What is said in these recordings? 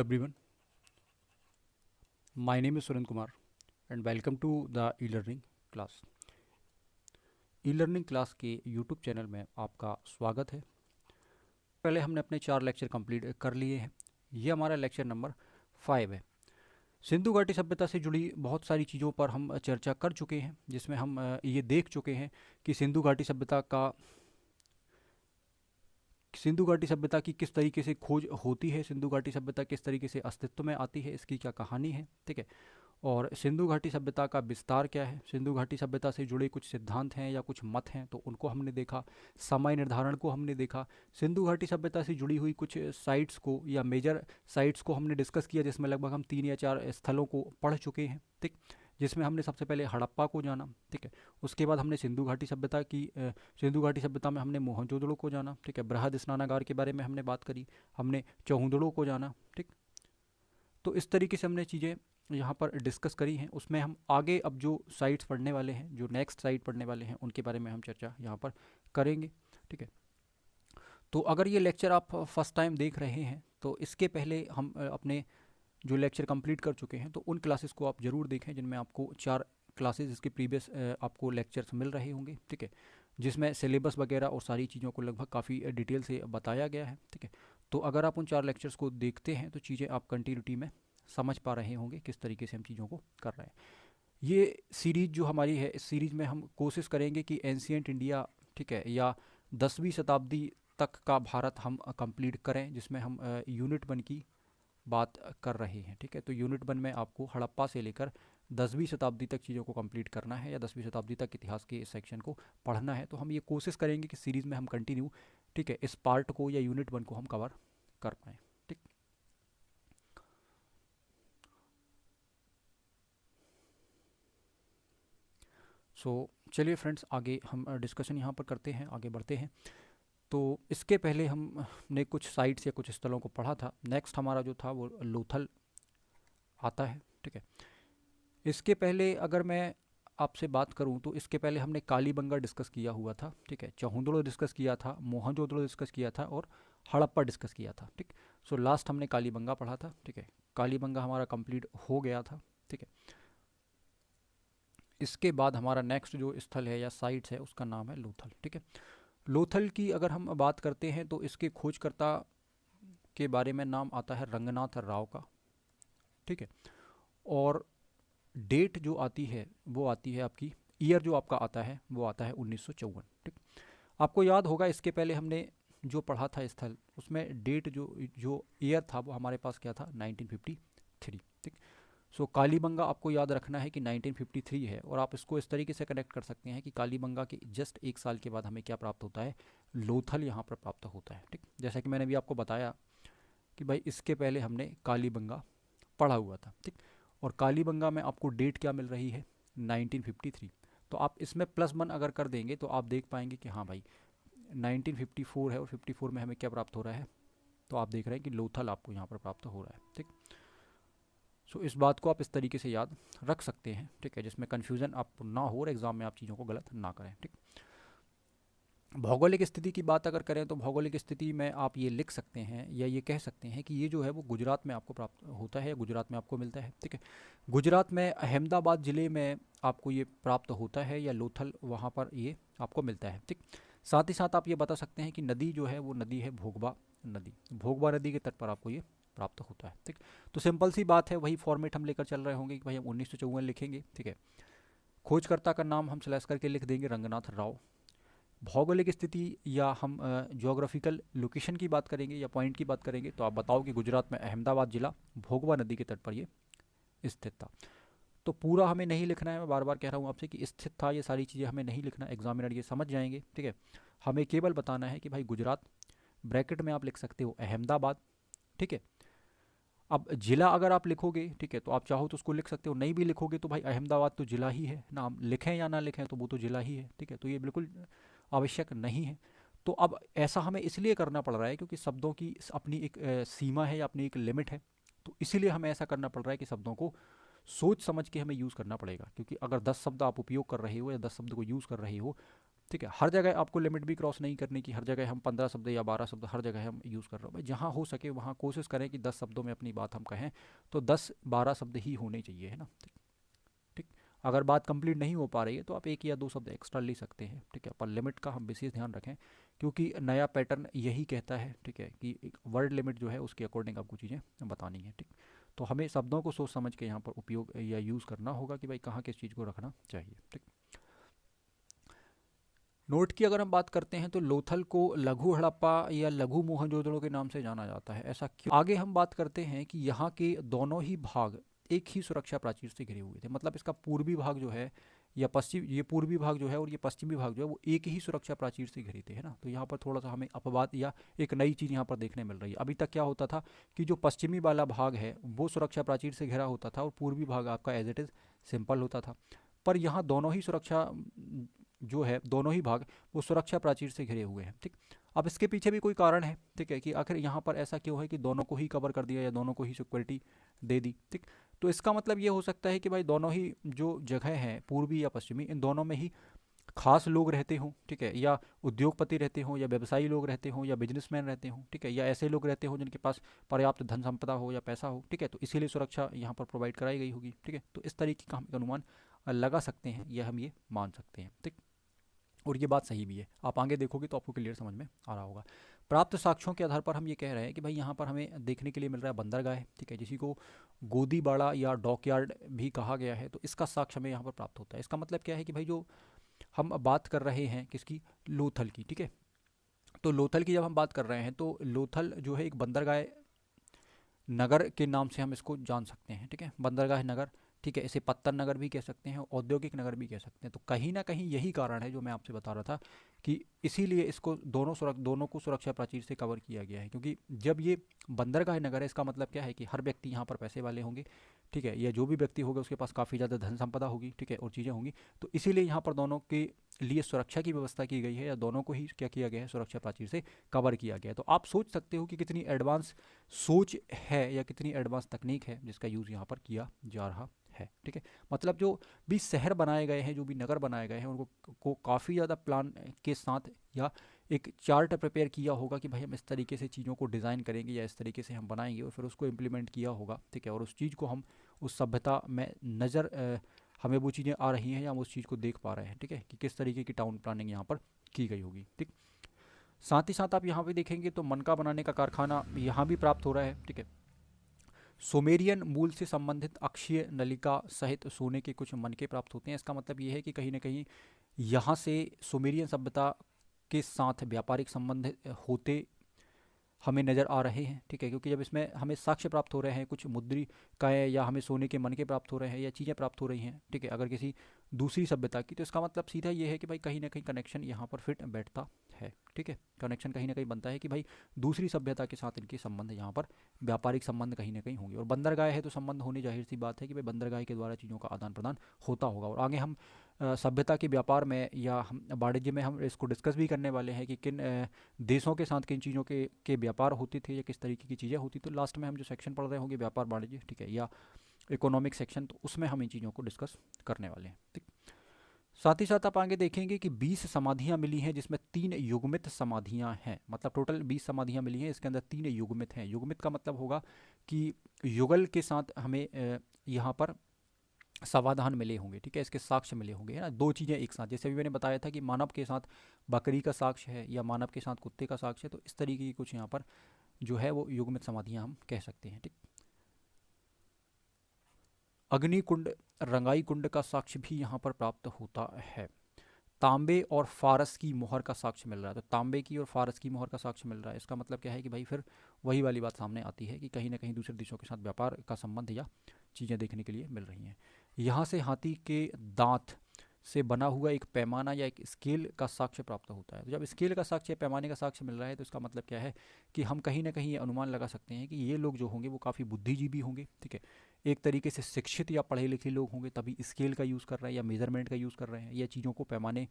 everyone, my name is Surendra Kumar and welcome to the e-learning class. E-learning class के YouTube channel में आपका स्वागत है। पहले हमने अपने 4 लेक्चर कंप्लीट कर लिए हैं। ये हमारा लेक्चर नंबर 5 है। सिंधु घाटी सभ्यता से जुड़ी बहुत सारी चीज़ों पर हम चर्चा कर चुके हैं, जिसमें हम ये देख चुके हैं कि सिंधु घाटी सभ्यता की किस तरीके से खोज होती है, सिंधु घाटी सभ्यता किस तरीके से अस्तित्व में आती है, इसकी क्या कहानी है, ठीक है। और सिंधु घाटी सभ्यता का विस्तार क्या है, सिंधु घाटी सभ्यता से जुड़े कुछ सिद्धांत हैं या कुछ मत हैं तो उनको हमने देखा, समय निर्धारण को हमने देखा, सिंधु घाटी सभ्यता से जुड़ी हुई कुछ साइट्स को या मेजर साइट्स को हमने डिस्कस किया, जिसमें लगभग हम 3 या 4 स्थलों को पढ़ चुके हैं, ठीक। जिसमें हमने सबसे पहले हड़प्पा को जाना, ठीक है। उसके बाद हमने सिंधु घाटी सभ्यता में हमने मोहनजोदड़ो को जाना, ठीक है। बृहद स्नानागार के बारे में हमने बात करी, हमने चौहुदड़ो को जाना, ठीक। तो इस तरीके से हमने चीज़ें यहाँ पर डिस्कस करी हैं। उसमें हम आगे अब जो साइट्स पढ़ने वाले हैं, जो नेक्स्ट साइट पढ़ने वाले हैं, उनके बारे में हम चर्चा यहाँ पर करेंगे, ठीक है। तो अगर ये लेक्चर आप फर्स्ट टाइम देख रहे हैं तो इसके पहले हम अपने जो लेक्चर कंप्लीट कर चुके हैं तो उन क्लासेस को आप ज़रूर देखें, जिनमें आपको 4 क्लासेस इसके प्रीवियस आपको लेक्चर्स मिल रहे होंगे, ठीक है। जिसमें सिलेबस वगैरह और सारी चीज़ों को लगभग काफ़ी डिटेल से बताया गया है, ठीक है। तो अगर आप उन 4 लेक्चर्स को देखते हैं तो चीज़ें आप कंटिन्यूटी में समझ पा रहे होंगे किस तरीके से हम चीज़ों को कर रहे हैं। ये सीरीज़ जो हमारी है, इस सीरीज़ में हम कोशिश करेंगे कि एंशिएंट इंडिया, ठीक है, या 10वीं शताब्दी तक का भारत हम कंप्लीट करें, जिसमें हम यूनिट 1 की बात कर रहे हैं, ठीक है। तो यूनिट 1 में आपको हड़प्पा से लेकर 10वीं शताब्दी तक चीज़ों को कंप्लीट करना है या 10वीं शताब्दी तक इतिहास के इस सेक्शन को पढ़ना है। तो हम ये कोशिश करेंगे कि सीरीज़ में हम कंटिन्यू, ठीक है, इस पार्ट को या यूनिट 1 को हम कवर कर पाएँ, ठीक। चलिए फ्रेंड्स, आगे हम डिस्कशन यहाँ पर करते हैं, आगे बढ़ते हैं। तो इसके पहले हमने कुछ साइट्स या कुछ स्थलों को पढ़ा था। नेक्स्ट हमारा जो था वो लोथल आता है, ठीक है। इसके पहले अगर मैं आपसे बात करूं तो इसके पहले हमने कालीबंगा डिस्कस किया हुआ था, ठीक है। चौहुदड़ो डिस्कस किया था, मोहनजोदड़ो डिस्कस किया था और हड़प्पा डिस्कस किया था, ठीक। लास्ट हमने कालीबंगा पढ़ा था, ठीक है। कालीबंगा हमारा कंप्लीट हो गया था, ठीक है। इसके बाद हमारा नेक्स्ट जो स्थल है या साइट्स है उसका नाम है लोथल, ठीक है। लोथल की अगर हम बात करते हैं तो इसके खोजकर्ता के बारे में नाम आता है रंगनाथ राव का, ठीक है। और डेट जो आती है वो आती है आपकी, ईयर जो आपका आता है वो आता है 1954, ठीक। आपको याद होगा इसके पहले हमने जो पढ़ा था स्थल, उसमें डेट जो ईयर था वो हमारे पास क्या था, 1953, ठीक। कालीबंगा आपको याद रखना है कि 1953 है, और आप इसको इस तरीके से कनेक्ट कर सकते हैं कि कालीबंगा के जस्ट 1 साल के बाद हमें क्या प्राप्त होता है, लोथल यहाँ पर प्राप्त होता है, ठीक। जैसा कि मैंने भी आपको बताया कि भाई इसके पहले हमने कालीबंगा पढ़ा हुआ था, ठीक। और कालीबंगा में आपको डेट क्या मिल रही है, 1953। तो आप इसमें +1 अगर कर देंगे तो आप देख पाएंगे कि हाँ भाई 1954 है और 54 में हमें क्या प्राप्त हो रहा है, तो आप देख रहे हैं कि लोथल आपको यहाँ पर प्राप्त हो रहा है, ठीक। इस बात को आप इस तरीके से याद रख सकते हैं, ठीक है, जिसमें कन्फ्यूज़न आप ना हो और एग्ज़ाम में आप चीज़ों को गलत ना करें, ठीक। भौगोलिक स्थिति की बात अगर करें तो भौगोलिक स्थिति में आप ये लिख सकते हैं या ये कह सकते हैं कि ये जो है वो गुजरात में आपको प्राप्त होता है, गुजरात में आपको मिलता है, ठीक है। गुजरात में अहमदाबाद ज़िले में आपको ये प्राप्त होता है या लोथल वहाँ पर ये आपको मिलता है, ठीक। साथ ही साथ आप ये बता सकते हैं कि नदी जो है वो नदी है भोगबा नदी के तट पर आपको ये प्राप्त होता है, ठीक। तो सिंपल सी बात है, वही फॉर्मेट हम लेकर चल रहे होंगे कि भाई हम 1954 लिखेंगे, ठीक है। खोजकर्ता का नाम हम स्लैश करके लिख देंगे रंगनाथ राव। भौगोलिक स्थिति या हम ज्योग्राफिकल लोकेशन की बात करेंगे या पॉइंट की बात करेंगे तो आप बताओ कि गुजरात में अहमदाबाद जिला भोगवा नदी के तट पर ये स्थित था। तो पूरा हमें नहीं लिखना है, मैं बार बार कह रहा हूँ आपसे कि स्थित था, ये सारी चीज़ें हमें नहीं लिखना, एग्जामिनर ये समझ जाएंगे, ठीक है। हमें केवल बताना है कि भाई गुजरात, ब्रैकेट में आप लिख सकते हो अहमदाबाद, ठीक है। अब जिला अगर आप लिखोगे, ठीक है, तो आप चाहो तो उसको लिख सकते हो, नहीं भी लिखोगे तो भाई अहमदाबाद तो जिला ही है, नाम लिखें या ना लिखें तो वो तो जिला ही है, ठीक है। तो ये बिल्कुल आवश्यक नहीं है। तो अब ऐसा हमें इसलिए करना पड़ रहा है क्योंकि शब्दों की अपनी एक सीमा है या अपनी एक लिमिट है, तो इसीलिए हमें ऐसा करना पड़ रहा है कि शब्दों को सोच समझ के हमें यूज़ करना पड़ेगा, क्योंकि अगर 10 शब्द आप उपयोग कर रहे हो या 10 शब्द को यूज़ कर रहे हो ठीक है। हर जगह आपको लिमिट भी क्रॉस नहीं करने की, हर जगह हम 15 शब्द या 12 शब्द हर जगह हम यूज़ कर रहे हो भाई, जहाँ हो सके वहाँ कोशिश करें कि 10 शब्दों में अपनी बात हम कहें, तो 10-12 शब्द ही होने चाहिए, है ना। ठीक। अगर बात कंप्लीट नहीं हो पा रही है तो आप एक या दो शब्द एक्स्ट्रा ले सकते हैं, ठीक है, पर लिमिट का हम विशेष ध्यान रखें, क्योंकि नया पैटर्न यही कहता है, ठीक है, कि एक वर्ड लिमिट जो है उसके अकॉर्डिंग आपको चीज़ें बतानी है। ठीक। तो हमें शब्दों को सोच समझ के यहाँ पर उपयोग या यूज़ करना होगा कि भाई कहाँ किस चीज़ को रखना चाहिए। ठीक। नोट की अगर हम बात करते हैं तो लोथल को लघु हड़प्पा या लघु मोहनजोदड़ो के नाम से जाना जाता है, ऐसा क्यों? आगे हम बात करते हैं कि यहाँ के दोनों ही भाग एक ही सुरक्षा प्राचीर से घिरे हुए थे, मतलब इसका पूर्वी भाग जो है या पश्चिम, ये पूर्वी भाग जो है और ये पश्चिमी भाग जो है वो एक ही सुरक्षा प्राचीर से घिरे थे, है ना। तो यहाँ पर थोड़ा सा हमें अपवाद या एक नई चीज़ यहाँ पर देखने मिल रही है। अभी तक क्या होता था कि जो पश्चिमी वाला भाग है वो सुरक्षा प्राचीर से घिरा होता था और पूर्वी भाग आपका एज इट इज़ सिंपल होता था, पर यहाँ दोनों ही सुरक्षा जो है, दोनों ही भाग वो सुरक्षा प्राचीर से घिरे हुए हैं। ठीक। अब इसके पीछे भी कोई कारण है, ठीक है, कि आखिर यहाँ पर ऐसा क्यों है कि दोनों को ही कवर कर दिया या दोनों को ही सिक्योरिटी दे दी। ठीक। तो इसका मतलब ये हो सकता है कि भाई दोनों ही जो जगह हैं पूर्वी या पश्चिमी, इन दोनों में ही खास लोग रहते हों, ठीक है, या उद्योगपति रहते हों या व्यवसायी लोग रहते हों या बिजनेसमैन रहते हों, ठीक है, या ऐसे लोग रहते हों जिनके पास पर्याप्त धन संपदा हो या पैसा हो, ठीक है, तो इसीलिए सुरक्षा यहाँ पर प्रोवाइड कराई गई होगी। ठीक है। तो इस तरीके का हम एक अनुमान लगा सकते हैं या हम ये मान सकते हैं। ठीक। और ये बात सही भी है, आप आगे देखोगे तो आपको क्लियर समझ में आ रहा होगा। प्राप्त साक्ष्यों के आधार पर हम ये कह रहे हैं कि भाई यहाँ पर हमें देखने के लिए मिल रहा है बंदरगाह, ठीक है, जिसी को गोदीबाड़ा या डॉकयार्ड भी कहा गया है, तो इसका साक्ष्य हमें यहाँ पर प्राप्त होता है। इसका मतलब क्या है कि भाई जो हम बात कर रहे हैं किसकी, लोथल की, ठीक है, तो लोथल की जब हम बात कर रहे हैं तो लोथल जो है एक बंदरगाह नगर के नाम से हम इसको जान सकते हैं। ठीक है, बंदरगाह नगर, ठीक है, इसे पत्तन नगर भी कह सकते हैं, औद्योगिक नगर भी कह सकते हैं। तो कहीं ना कहीं यही कारण है जो मैं आपसे बता रहा था कि इसीलिए इसको दोनों को सुरक्षा प्राचीर से कवर किया गया है, क्योंकि जब ये बंदरगाह नगर है इसका मतलब क्या है कि हर व्यक्ति यहाँ पर पैसे वाले होंगे, ठीक है, या जो भी व्यक्ति होगा उसके पास काफ़ी ज़्यादा धन संपदा होगी, ठीक है, और चीज़ें होंगी, तो इसीलिए यहाँ पर दोनों के लिए सुरक्षा की व्यवस्था की गई है या दोनों को ही क्या किया गया है, सुरक्षा प्राचीर से कवर किया गया है। तो आप सोच सकते हो कि कितनी एडवांस सोच है या कितनी एडवांस तकनीक है जिसका यूज़ यहाँ पर किया जा रहा है। ठीक है, मतलब जो भी शहर बनाए गए हैं, जो भी नगर बनाए गए हैं, उनको को काफ़ी ज़्यादा प्लान के साथ या एक चार्ट प्रिपेयर किया होगा कि भाई हम इस तरीके से चीज़ों को डिज़ाइन करेंगे या इस तरीके से हम बनाएंगे, और फिर उसको इम्प्लीमेंट किया होगा। ठीक है, और उस चीज़ को हम उस सभ्यता में नज़र हमें वो चीज़ें आ रही हैं या हम उस चीज़ को देख पा रहे हैं। ठीक है, कि किस तरीके की टाउन प्लानिंग यहाँ पर की गई होगी। ठीक। साथ ही साथ आप यहाँ पे देखेंगे तो मनका बनाने का कारखाना यहाँ भी प्राप्त हो रहा है। ठीक है, सुमेरियन मूल से संबंधित अक्षीय नलिका सहित सोने के कुछ मनके प्राप्त होते हैं। इसका मतलब ये है कि कहीं ना कहीं यहाँ से सुमेरियन सभ्यता के साथ व्यापारिक संबंध होते हमें नज़र आ रहे हैं। ठीक है, क्योंकि जब इसमें हमें साक्ष्य प्राप्त हो रहे हैं, कुछ मुद्रिकाएँ या हमें सोने के मनके प्राप्त हो रहे हैं या चीज़ें प्राप्त हो रही हैं, ठीक है, अगर किसी दूसरी सभ्यता की, तो इसका मतलब सीधा ये है कि भाई कहीं ना कहीं कनेक्शन यहाँ पर फिट बैठता है। ठीक है, कनेक्शन कहीं ना कहीं बनता है कि भाई दूसरी सभ्यता के साथ इनके संबंध यहाँ पर व्यापारिक संबंध कहीं ना कहीं होंगे, और बंदरगाह है तो संबंध होने जाहिर सी बात है कि भाई बंदरगाह के द्वारा चीज़ों का आदान प्रदान होता होगा। और आगे हम सभ्यता के व्यापार में या हम वाणिज्य में हम इसको डिस्कस भी करने वाले हैं कि किन देशों के साथ किन चीज़ों के व्यापार होते थे या किस तरीके की चीज़ें होती। तो लास्ट में हम जो सेक्शन पढ़ रहे होंगे व्यापार वाणिज्य, ठीक है, या इकोनॉमिक सेक्शन, तो उसमें हम इन चीज़ों को डिस्कस करने वाले हैं। ठीक। साथ ही साथ आप आगे देखेंगे कि 20 समाधियाँ मिली हैं जिसमें 3 युग्मित समाधियाँ हैं, मतलब टोटल 20 समाधियाँ मिली हैं, इसके अंदर 3 युग्मित हैं। युग्मित का मतलब होगा कि युगल के साथ हमें यहाँ पर समाधान मिले होंगे, ठीक है, इसके साक्ष्य मिले होंगे, है ना, दो चीज़ें एक साथ। जैसे अभी मैंने बताया था कि मानव के साथ बकरी का साक्ष्य है या मानव के साथ कुत्ते का साक्ष्य है, तो इस तरीके की कुछ यहाँ पर जो है वो युग्मित समाधियाँ हम कह सकते हैं। ठीक। अग्निकुंड, रंगाई कुंड का साक्ष्य भी यहाँ पर प्राप्त होता है। तांबे और फारस की मोहर का साक्ष्य मिल रहा है, तो तांबे की और फारस की मोहर का साक्ष्य मिल रहा है। इसका मतलब क्या है कि भाई फिर वही वाली बात सामने आती है कि कहीं ना कहीं दूसरे देशों के साथ व्यापार का संबंध या चीज़ें देखने के लिए मिल रही हैं। यहाँ से हाथी के दांत से बना हुआ एक पैमाना या एक स्केल का साक्ष्य प्राप्त होता है। तो जब स्केल का साक्ष्य, पैमाने का साक्ष्य मिल रहा है, तो इसका मतलब क्या है कि हम कहीं ना कहीं ये अनुमान लगा सकते हैं कि ये लोग जो होंगे वो काफ़ी बुद्धिजीवी होंगे। ठीक है, एक तरीके से शिक्षित या पढ़े लिखे लोग होंगे, तभी स्केल का यूज़ कर रहे हैं या मेजरमेंट का यूज़ कर रहे हैं या चीज़ों को पैमाने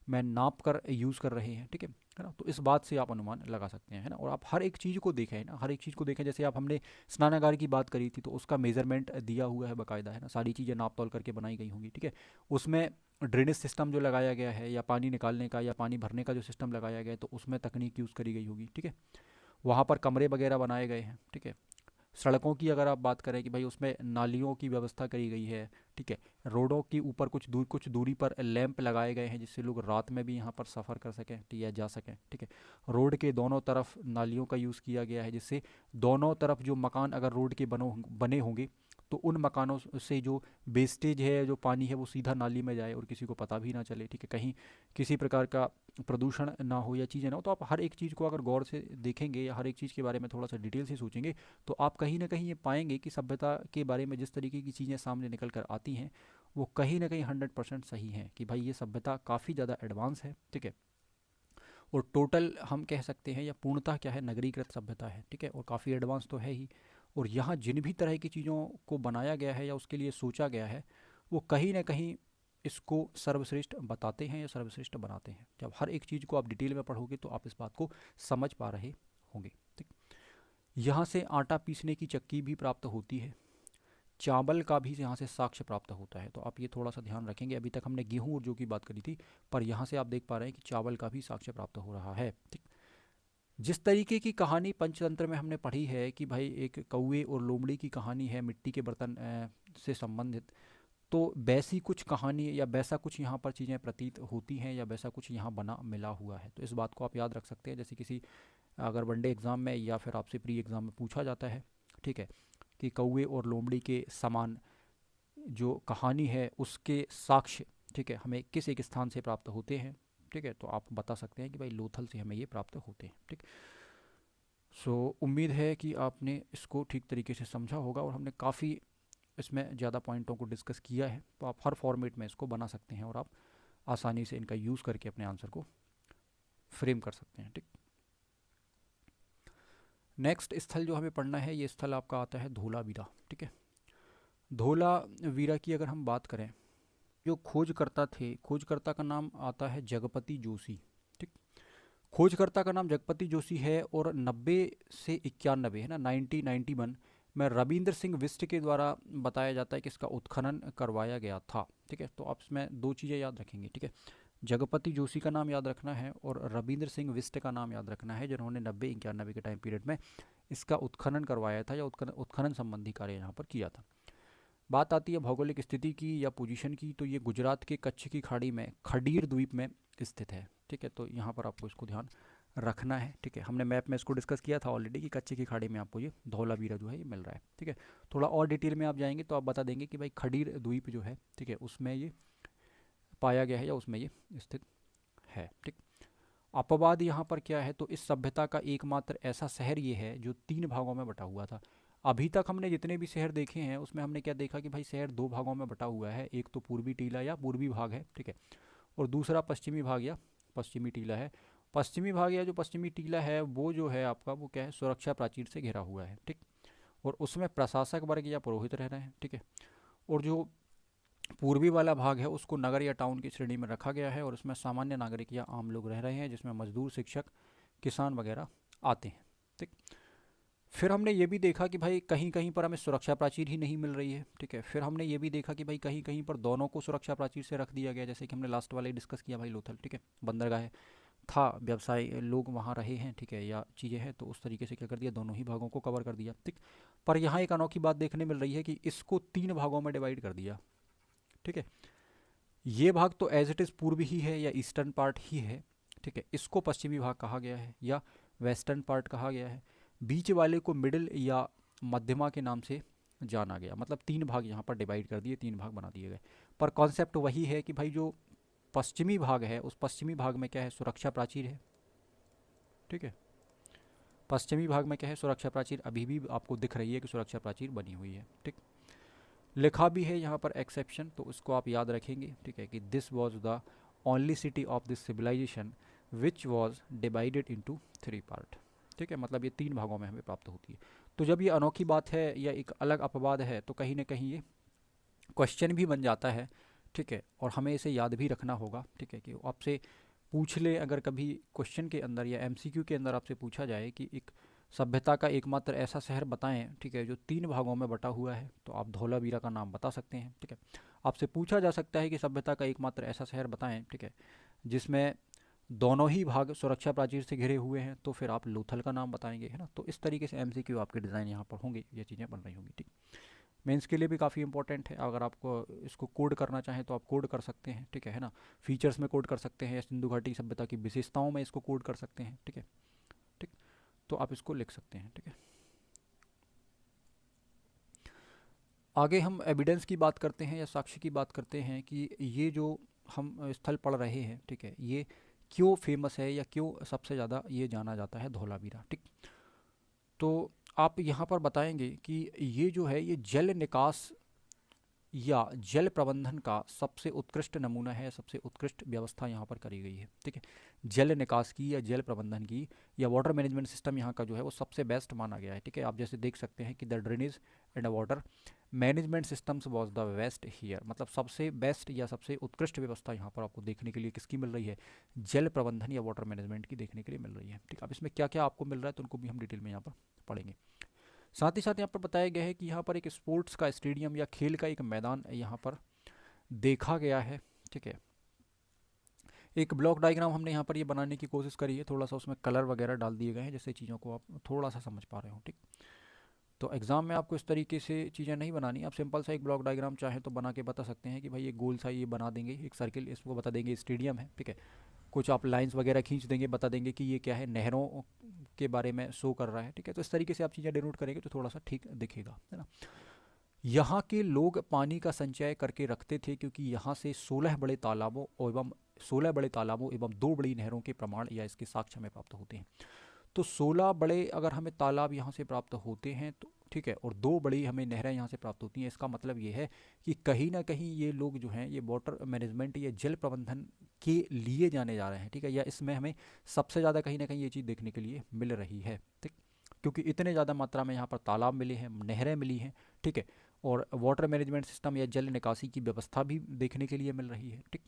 में नाप कर यूज़ कर रहे हैं। ठीक है ना, तो इस बात से आप अनुमान लगा सकते हैं, है ना। और आप हर एक चीज़ को देखें, है ना, हर एक चीज़ को देखें। जैसे आप हमने स्नानागार की बात करी थी, तो उसका मेजरमेंट दिया हुआ है बाकायदा, है ना, सारी चीज़ें नाप तोल करके बनाई गई होंगी। ठीक है, उसमें ड्रेनेज सिस्टम जो लगाया गया है, या पानी निकालने का या पानी भरने का जो सिस्टम लगाया गया है, तो उसमें तकनीक यूज़ करी गई होगी। ठीक है, वहाँ पर कमरे वगैरह बनाए गए हैं। ठीक है, सड़कों की अगर आप बात करें कि भाई उसमें नालियों की व्यवस्था करी गई है। ठीक है, रोडों के ऊपर कुछ दूरी पर लैंप लगाए गए हैं, जिससे लोग रात में भी यहाँ पर सफ़र कर सकें, ठीक है, जा सकें। ठीक है, रोड के दोनों तरफ नालियों का यूज़ किया गया है, जिससे दोनों तरफ जो मकान अगर रोड के बने होंगे, तो उन मकानों से जो वेस्टेज है, जो पानी है, वो सीधा नाली में जाए और किसी को पता भी ना चले। ठीक है, कहीं किसी प्रकार का प्रदूषण ना हो या चीज़ें ना हो। तो आप हर एक चीज़ को अगर गौर से देखेंगे या हर एक चीज़ के बारे में थोड़ा सा डिटेल से सोचेंगे, तो आप कहीं ना कहीं ये पाएंगे कि सभ्यता के बारे में जिस तरीके की चीज़ें सामने निकल कर आती हैं, वो कहीं ना कहीं 100% सही है कि भाई ये सभ्यता काफ़ी ज़्यादा एडवांस है। ठीक है, और टोटल हम कह सकते हैं या पूर्णतः क्या है, नगरीकृत सभ्यता है। ठीक है, और काफ़ी एडवांस तो है ही। और यहाँ जिन भी तरह की चीज़ों को बनाया गया है या उसके लिए सोचा गया है, वो कहीं ना कहीं इसको सर्वश्रेष्ठ बताते हैं या सर्वश्रेष्ठ बनाते हैं। जब हर एक चीज़ को आप डिटेल में पढ़ोगे तो आप इस बात को समझ पा रहे होंगे। ठीक, यहाँ से आटा पीसने की चक्की भी प्राप्त होती है, चावल का भी यहाँ से साक्ष्य प्राप्त होता है। तो आप ये थोड़ा सा ध्यान रखेंगे। अभी तक हमने गेहूँ और जौ की बात करी थी, पर यहाँ से आप देख पा रहे हैं कि चावल का भी साक्ष्य प्राप्त हो रहा है। ठीक, जिस तरीके की कहानी पंचतंत्र में हमने पढ़ी है कि भाई एक कौवे और लोमड़ी की कहानी है मिट्टी के बर्तन से संबंधित, तो वैसी कुछ कहानी या वैसा कुछ यहाँ पर चीज़ें प्रतीत होती हैं या वैसा कुछ यहाँ बना मिला हुआ है। तो इस बात को आप याद रख सकते हैं। जैसे किसी अगर वनडे एग्ज़ाम में या फिर आपसे प्री एग्ज़ाम में पूछा जाता है, ठीक है, कि कौवे और लोमड़ी के समान जो कहानी है उसके साक्ष्य, ठीक है, हमें किस एक स्थान से प्राप्त होते हैं, ठीक है, तो आप बता सकते हैं कि भाई लोथल से हमें ये प्राप्त होते हैं। ठीक, सो उम्मीद है कि आपने इसको ठीक तरीके से समझा होगा और हमने काफ़ी इसमें ज़्यादा पॉइंटों को डिस्कस किया है। तो आप हर फॉर्मेट में इसको बना सकते हैं और आप आसानी से इनका यूज़ करके अपने आंसर को फ्रेम कर सकते हैं। ठीक, नेक्स्ट स्थल जो हमें पढ़ना है, ये स्थल आपका आता है धोलावीरा। ठीक है, धोलावीरा की अगर हम बात करें, जो खोजकर्ता थे, खोजकर्ता का नाम आता है जगपति जोशी। ठीक, खोजकर्ता का नाम जगपति जोशी है और 90 से 91 है ना, 1991 में रविंद्र सिंह बिष्ट के द्वारा बताया जाता है कि इसका उत्खनन करवाया गया था। ठीक है, तो आप इसमें दो चीज़ें याद रखेंगे। ठीक है, जगपति जोशी का नाम याद रखना है और रविंद्र सिंह बिष्ट का नाम याद रखना है, जिन्होंने 90-91 के टाइम पीरियड में इसका उत्खनन करवाया था या उत्खनन संबंधी कार्य यहाँ पर किया था। बात आती है भौगोलिक स्थिति की या पोजीशन की, तो ये गुजरात के कच्छ की खाड़ी में खडीर द्वीप में स्थित है। ठीक है, तो यहाँ पर आपको इसको ध्यान रखना है। ठीक है, हमने मैप में इसको डिस्कस किया था ऑलरेडी कि कच्छ की खाड़ी में आपको ये धौलावीरा जो है ये मिल रहा है। ठीक है, थोड़ा और डिटेल में आप जाएंगे तो आप बता देंगे कि भाई खडीर द्वीप जो है, ठीक है, उसमें ये पाया गया है या उसमें ये स्थित है। ठीक, अपवाद यहाँ पर क्या है, तो इस सभ्यता का एकमात्र ऐसा शहर ये है जो 3 भागों में बटा हुआ था। अभी तक हमने जितने भी शहर देखे हैं उसमें हमने क्या देखा कि भाई शहर 2 भागों में बटा हुआ है। एक तो पूर्वी टीला या पूर्वी भाग है, ठीक है, और दूसरा पश्चिमी भाग या पश्चिमी टीला है। पश्चिमी भाग या जो पश्चिमी टीला है वो जो है आपका, वो क्या है, सुरक्षा प्राचीर से घिरा हुआ है। ठीक, और उसमें प्रशासक वर्ग या पुरोहित रह रहे हैं। ठीक है, और जो पूर्वी वाला भाग है उसको नगर या टाउन की श्रेणी में रखा गया है और उसमें सामान्य नागरिक या आम लोग रह रहे हैं, जिसमें मजदूर, शिक्षक, किसान वगैरह आते हैं। ठीक, फिर हमने ये भी देखा कि भाई कहीं कहीं पर हमें सुरक्षा प्राचीर ही नहीं मिल रही है। ठीक है, फिर हमने ये भी देखा कि भाई कहीं कहीं पर दोनों को सुरक्षा प्राचीर से रख दिया गया, जैसे कि हमने लास्ट वाले डिस्कस किया भाई लोथल। ठीक है, बंदरगाह था, व्यवसाय लोग वहाँ रहे हैं, ठीक है, या चीज़ें हैं, तो उस तरीके से क्या कर दिया, दोनों ही भागों को कवर कर दिया। ठीक, पर यहाँ एक अनोखी बात देखने मिल रही है कि इसको 3 भागों में डिवाइड कर दिया। ठीक है, ये भाग तो एज इट इज़ पूर्वी ही है या ईस्टर्न पार्ट ही है। ठीक है, इसको पश्चिमी भाग कहा गया है या वेस्टर्न पार्ट कहा गया है। बीच वाले को मिडिल या मध्यमा के नाम से जाना गया। मतलब 3 भाग यहाँ पर डिवाइड कर दिए, 3 भाग बना दिए गए, पर कॉन्सेप्ट वही है कि भाई जो पश्चिमी भाग है उस पश्चिमी भाग में क्या है, सुरक्षा प्राचीर है। ठीक है, पश्चिमी भाग में क्या है, सुरक्षा प्राचीर अभी भी आपको दिख रही है कि सुरक्षा प्राचीर बनी हुई है। ठीक, लिखा भी है यहाँ पर एक्सेप्शन, तो उसको आप याद रखेंगे। ठीक है, कि this was the only city of this civilization which was divided into 3 part. ठीक है, मतलब ये 3 भागों में हमें प्राप्त होती है। तो जब ये अनोखी बात है या एक अलग अपवाद है, तो कहीं ना कहीं ये क्वेश्चन भी बन जाता है। ठीक है, और हमें इसे याद भी रखना होगा। ठीक है, कि आपसे पूछ ले अगर कभी क्वेश्चन के अंदर या एमसीक्यू के अंदर आपसे पूछा जाए कि एक सभ्यता का एकमात्र ऐसा शहर बताएं, ठीक है, जो 3 भागों में बटा हुआ है, तो आप धौलावीरा का नाम बता सकते हैं। ठीक है, आपसे पूछा जा सकता है कि सभ्यता का एकमात्र ऐसा शहर बताएं, ठीक है, जिसमें दोनों ही भाग सुरक्षा प्राचीर से घिरे हुए हैं, तो फिर आप लोथल का नाम बताएंगे, है ना। तो इस तरीके से एमसीक्यू आपके डिज़ाइन यहाँ पर होंगे, ये चीज़ें बन रही होंगी, ठीक। मेंस के लिए भी काफ़ी इंपॉर्टेंट है, अगर आपको इसको कोड करना चाहें तो आप कोड कर सकते हैं, ठीक है ना। फीचर्स में कोड कर सकते हैं या सिंधु घाटी सभ्यता की विशेषताओं में इसको कोड कर सकते हैं, ठीक है, ठीक। तो आप इसको लिख सकते हैं, ठीक है। आगे हम एविडेंस की बात करते हैं या साक्ष्य की बात करते हैं कि ये जो हम स्थल पढ़ रहे हैं, ठीक है, ये क्यों फेमस है या क्यों सबसे ज़्यादा ये जाना जाता है धौलावीरा, ठीक। तो आप यहाँ पर बताएंगे कि ये जो है ये जल निकास या जल प्रबंधन का सबसे उत्कृष्ट नमूना है, सबसे उत्कृष्ट व्यवस्था यहाँ पर करी गई है, ठीक है। जल निकास की या जल प्रबंधन की या वाटर मैनेजमेंट सिस्टम यहाँ का जो है वो सबसे बेस्ट माना गया है, ठीक है। आप जैसे देख सकते हैं कि the drainage and water management systems was the best here, मतलब सबसे बेस्ट या सबसे उत्कृष्ट व्यवस्था यहाँ पर आपको देखने के लिए किसकी मिल रही है, जल प्रबंधन या वाटर मैनेजमेंट की देखने के लिए मिल रही है, ठीक। अब इसमें क्या क्या आपको मिल रहा है तो उनको भी हम डिटेल में यहाँ पर पढ़ेंगे। साथ ही साथ यहाँ पर बताया गया है कि यहाँ पर एक स्पोर्ट्स का स्टेडियम या खेल का एक मैदान यहाँ पर देखा गया है, ठीक है। एक ब्लॉक डायग्राम हमने यहाँ पर ये बनाने की कोशिश करी है, थोड़ा सा उसमें कलर वगैरह डाल दिए गए हैं जिससे चीज़ों को आप थोड़ा सा समझ पा रहे हो, ठीक। तो एग्ज़ाम में आपको इस तरीके से चीज़ें नहीं बनानी, आप सिंपल सा एक ब्लॉक डायग्राम चाहे तो बना के बता सकते हैं कि भाई ये गोल सा ये बना देंगे एक सर्किल, इसको बता देंगे स्टेडियम है, ठीक है। कुछ आप लाइंस वगैरह खींच देंगे, बता देंगे कि ये क्या है, नहरों के बारे में शो कर रहा है, ठीक है। तो इस तरीके से आप चीज़ें डिनोट करेंगे तो थोड़ा सा ठीक दिखेगा, है ना। यहाँ के लोग पानी का संचय करके रखते थे क्योंकि यहाँ से 16 बड़े तालाबों एवं 2 बड़ी नहरों के प्रमाण या इसके साक्ष्य हमें प्राप्त होते हैं। तो 16 बड़े अगर हमें तालाब यहाँ से प्राप्त होते हैं तो ठीक है, और 2 बड़ी हमें नहरें यहाँ से प्राप्त होती हैं, इसका मतलब ये है कि कहीं ना कहीं ये लोग जो हैं ये वाटर मैनेजमेंट या जल प्रबंधन के लिए जाने जा रहे हैं, ठीक है, या इसमें हमें सबसे ज़्यादा कहीं ना कहीं ये चीज़ देखने के लिए मिल रही है, ठीक। क्योंकि इतने ज़्यादा मात्रा में यहाँ पर तालाब मिले हैं, नहरें मिली हैं, ठीक है, और वाटर मैनेजमेंट सिस्टम या जल निकासी की व्यवस्था भी देखने के लिए मिल रही है, ठीक।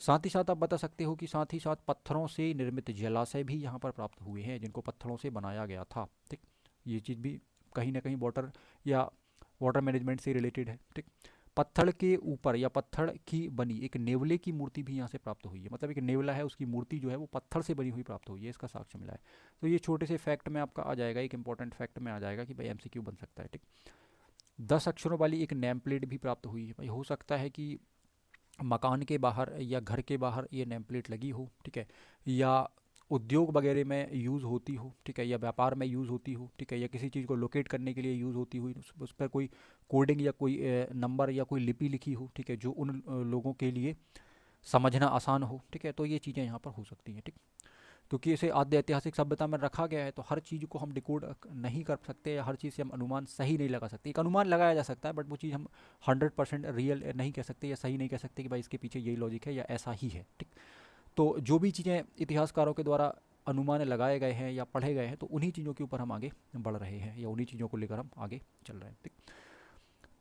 साथ ही साथ आप बता सकते हो कि साथ ही साथ पत्थरों से निर्मित जलाशय भी यहाँ पर प्राप्त हुए हैं जिनको पत्थरों से बनाया गया था, ठीक। ये चीज़ भी कहीं ना कहीं वाटर या वाटर मैनेजमेंट से रिलेटेड है, ठीक। पत्थर के ऊपर या पत्थर की बनी एक नेवले की मूर्ति भी यहाँ से प्राप्त हुई है, मतलब एक नेवला है उसकी मूर्ति जो है वो पत्थर से बनी हुई प्राप्त हुई है, इसका साक्ष्य मिला है। तो ये छोटे से फैक्ट में आपका आ जाएगा, एक इंपॉर्टेंट फैक्ट में आ जाएगा कि भाई एमसीक्यू बन सकता है, ठीक। 10 अक्षरों वाली एक नेम प्लेट भी प्राप्त हुई है, भाई हो सकता है कि मकान के बाहर या घर के बाहर ये नेम प्लेट लगी हो, ठीक है, या उद्योग वगैरह में यूज़ होती हो, ठीक है, या व्यापार में यूज़ होती हो, ठीक है, या किसी चीज़ को लोकेट करने के लिए यूज़ होती हुई उस पर कोई कोडिंग या कोई नंबर या कोई लिपि लिखी हो, ठीक है, जो उन लोगों के लिए समझना आसान हो, ठीक है। तो ये चीज़ें यहाँ पर हो सकती हैं, ठीक। क्योंकि इसे आद्य ऐतिहासिक सभ्यता में रखा गया है तो हर चीज़ को हम डिकोड नहीं कर सकते या हर चीज़ से हम अनुमान सही नहीं लगा सकते। एक अनुमान लगाया जा सकता है बट वो चीज़ हम 100% रियल नहीं कह सकते या सही नहीं कह सकते कि भाई इसके पीछे यही लॉजिक है या ऐसा ही है, ठीक। तो जो भी चीज़ें इतिहासकारों के द्वारा अनुमान लगाए गए हैं या पढ़े गए हैं तो उन्हीं चीज़ों के ऊपर हम आगे बढ़ रहे हैं या उन्हीं चीज़ों को लेकर हम आगे चल रहे हैं, ठीक।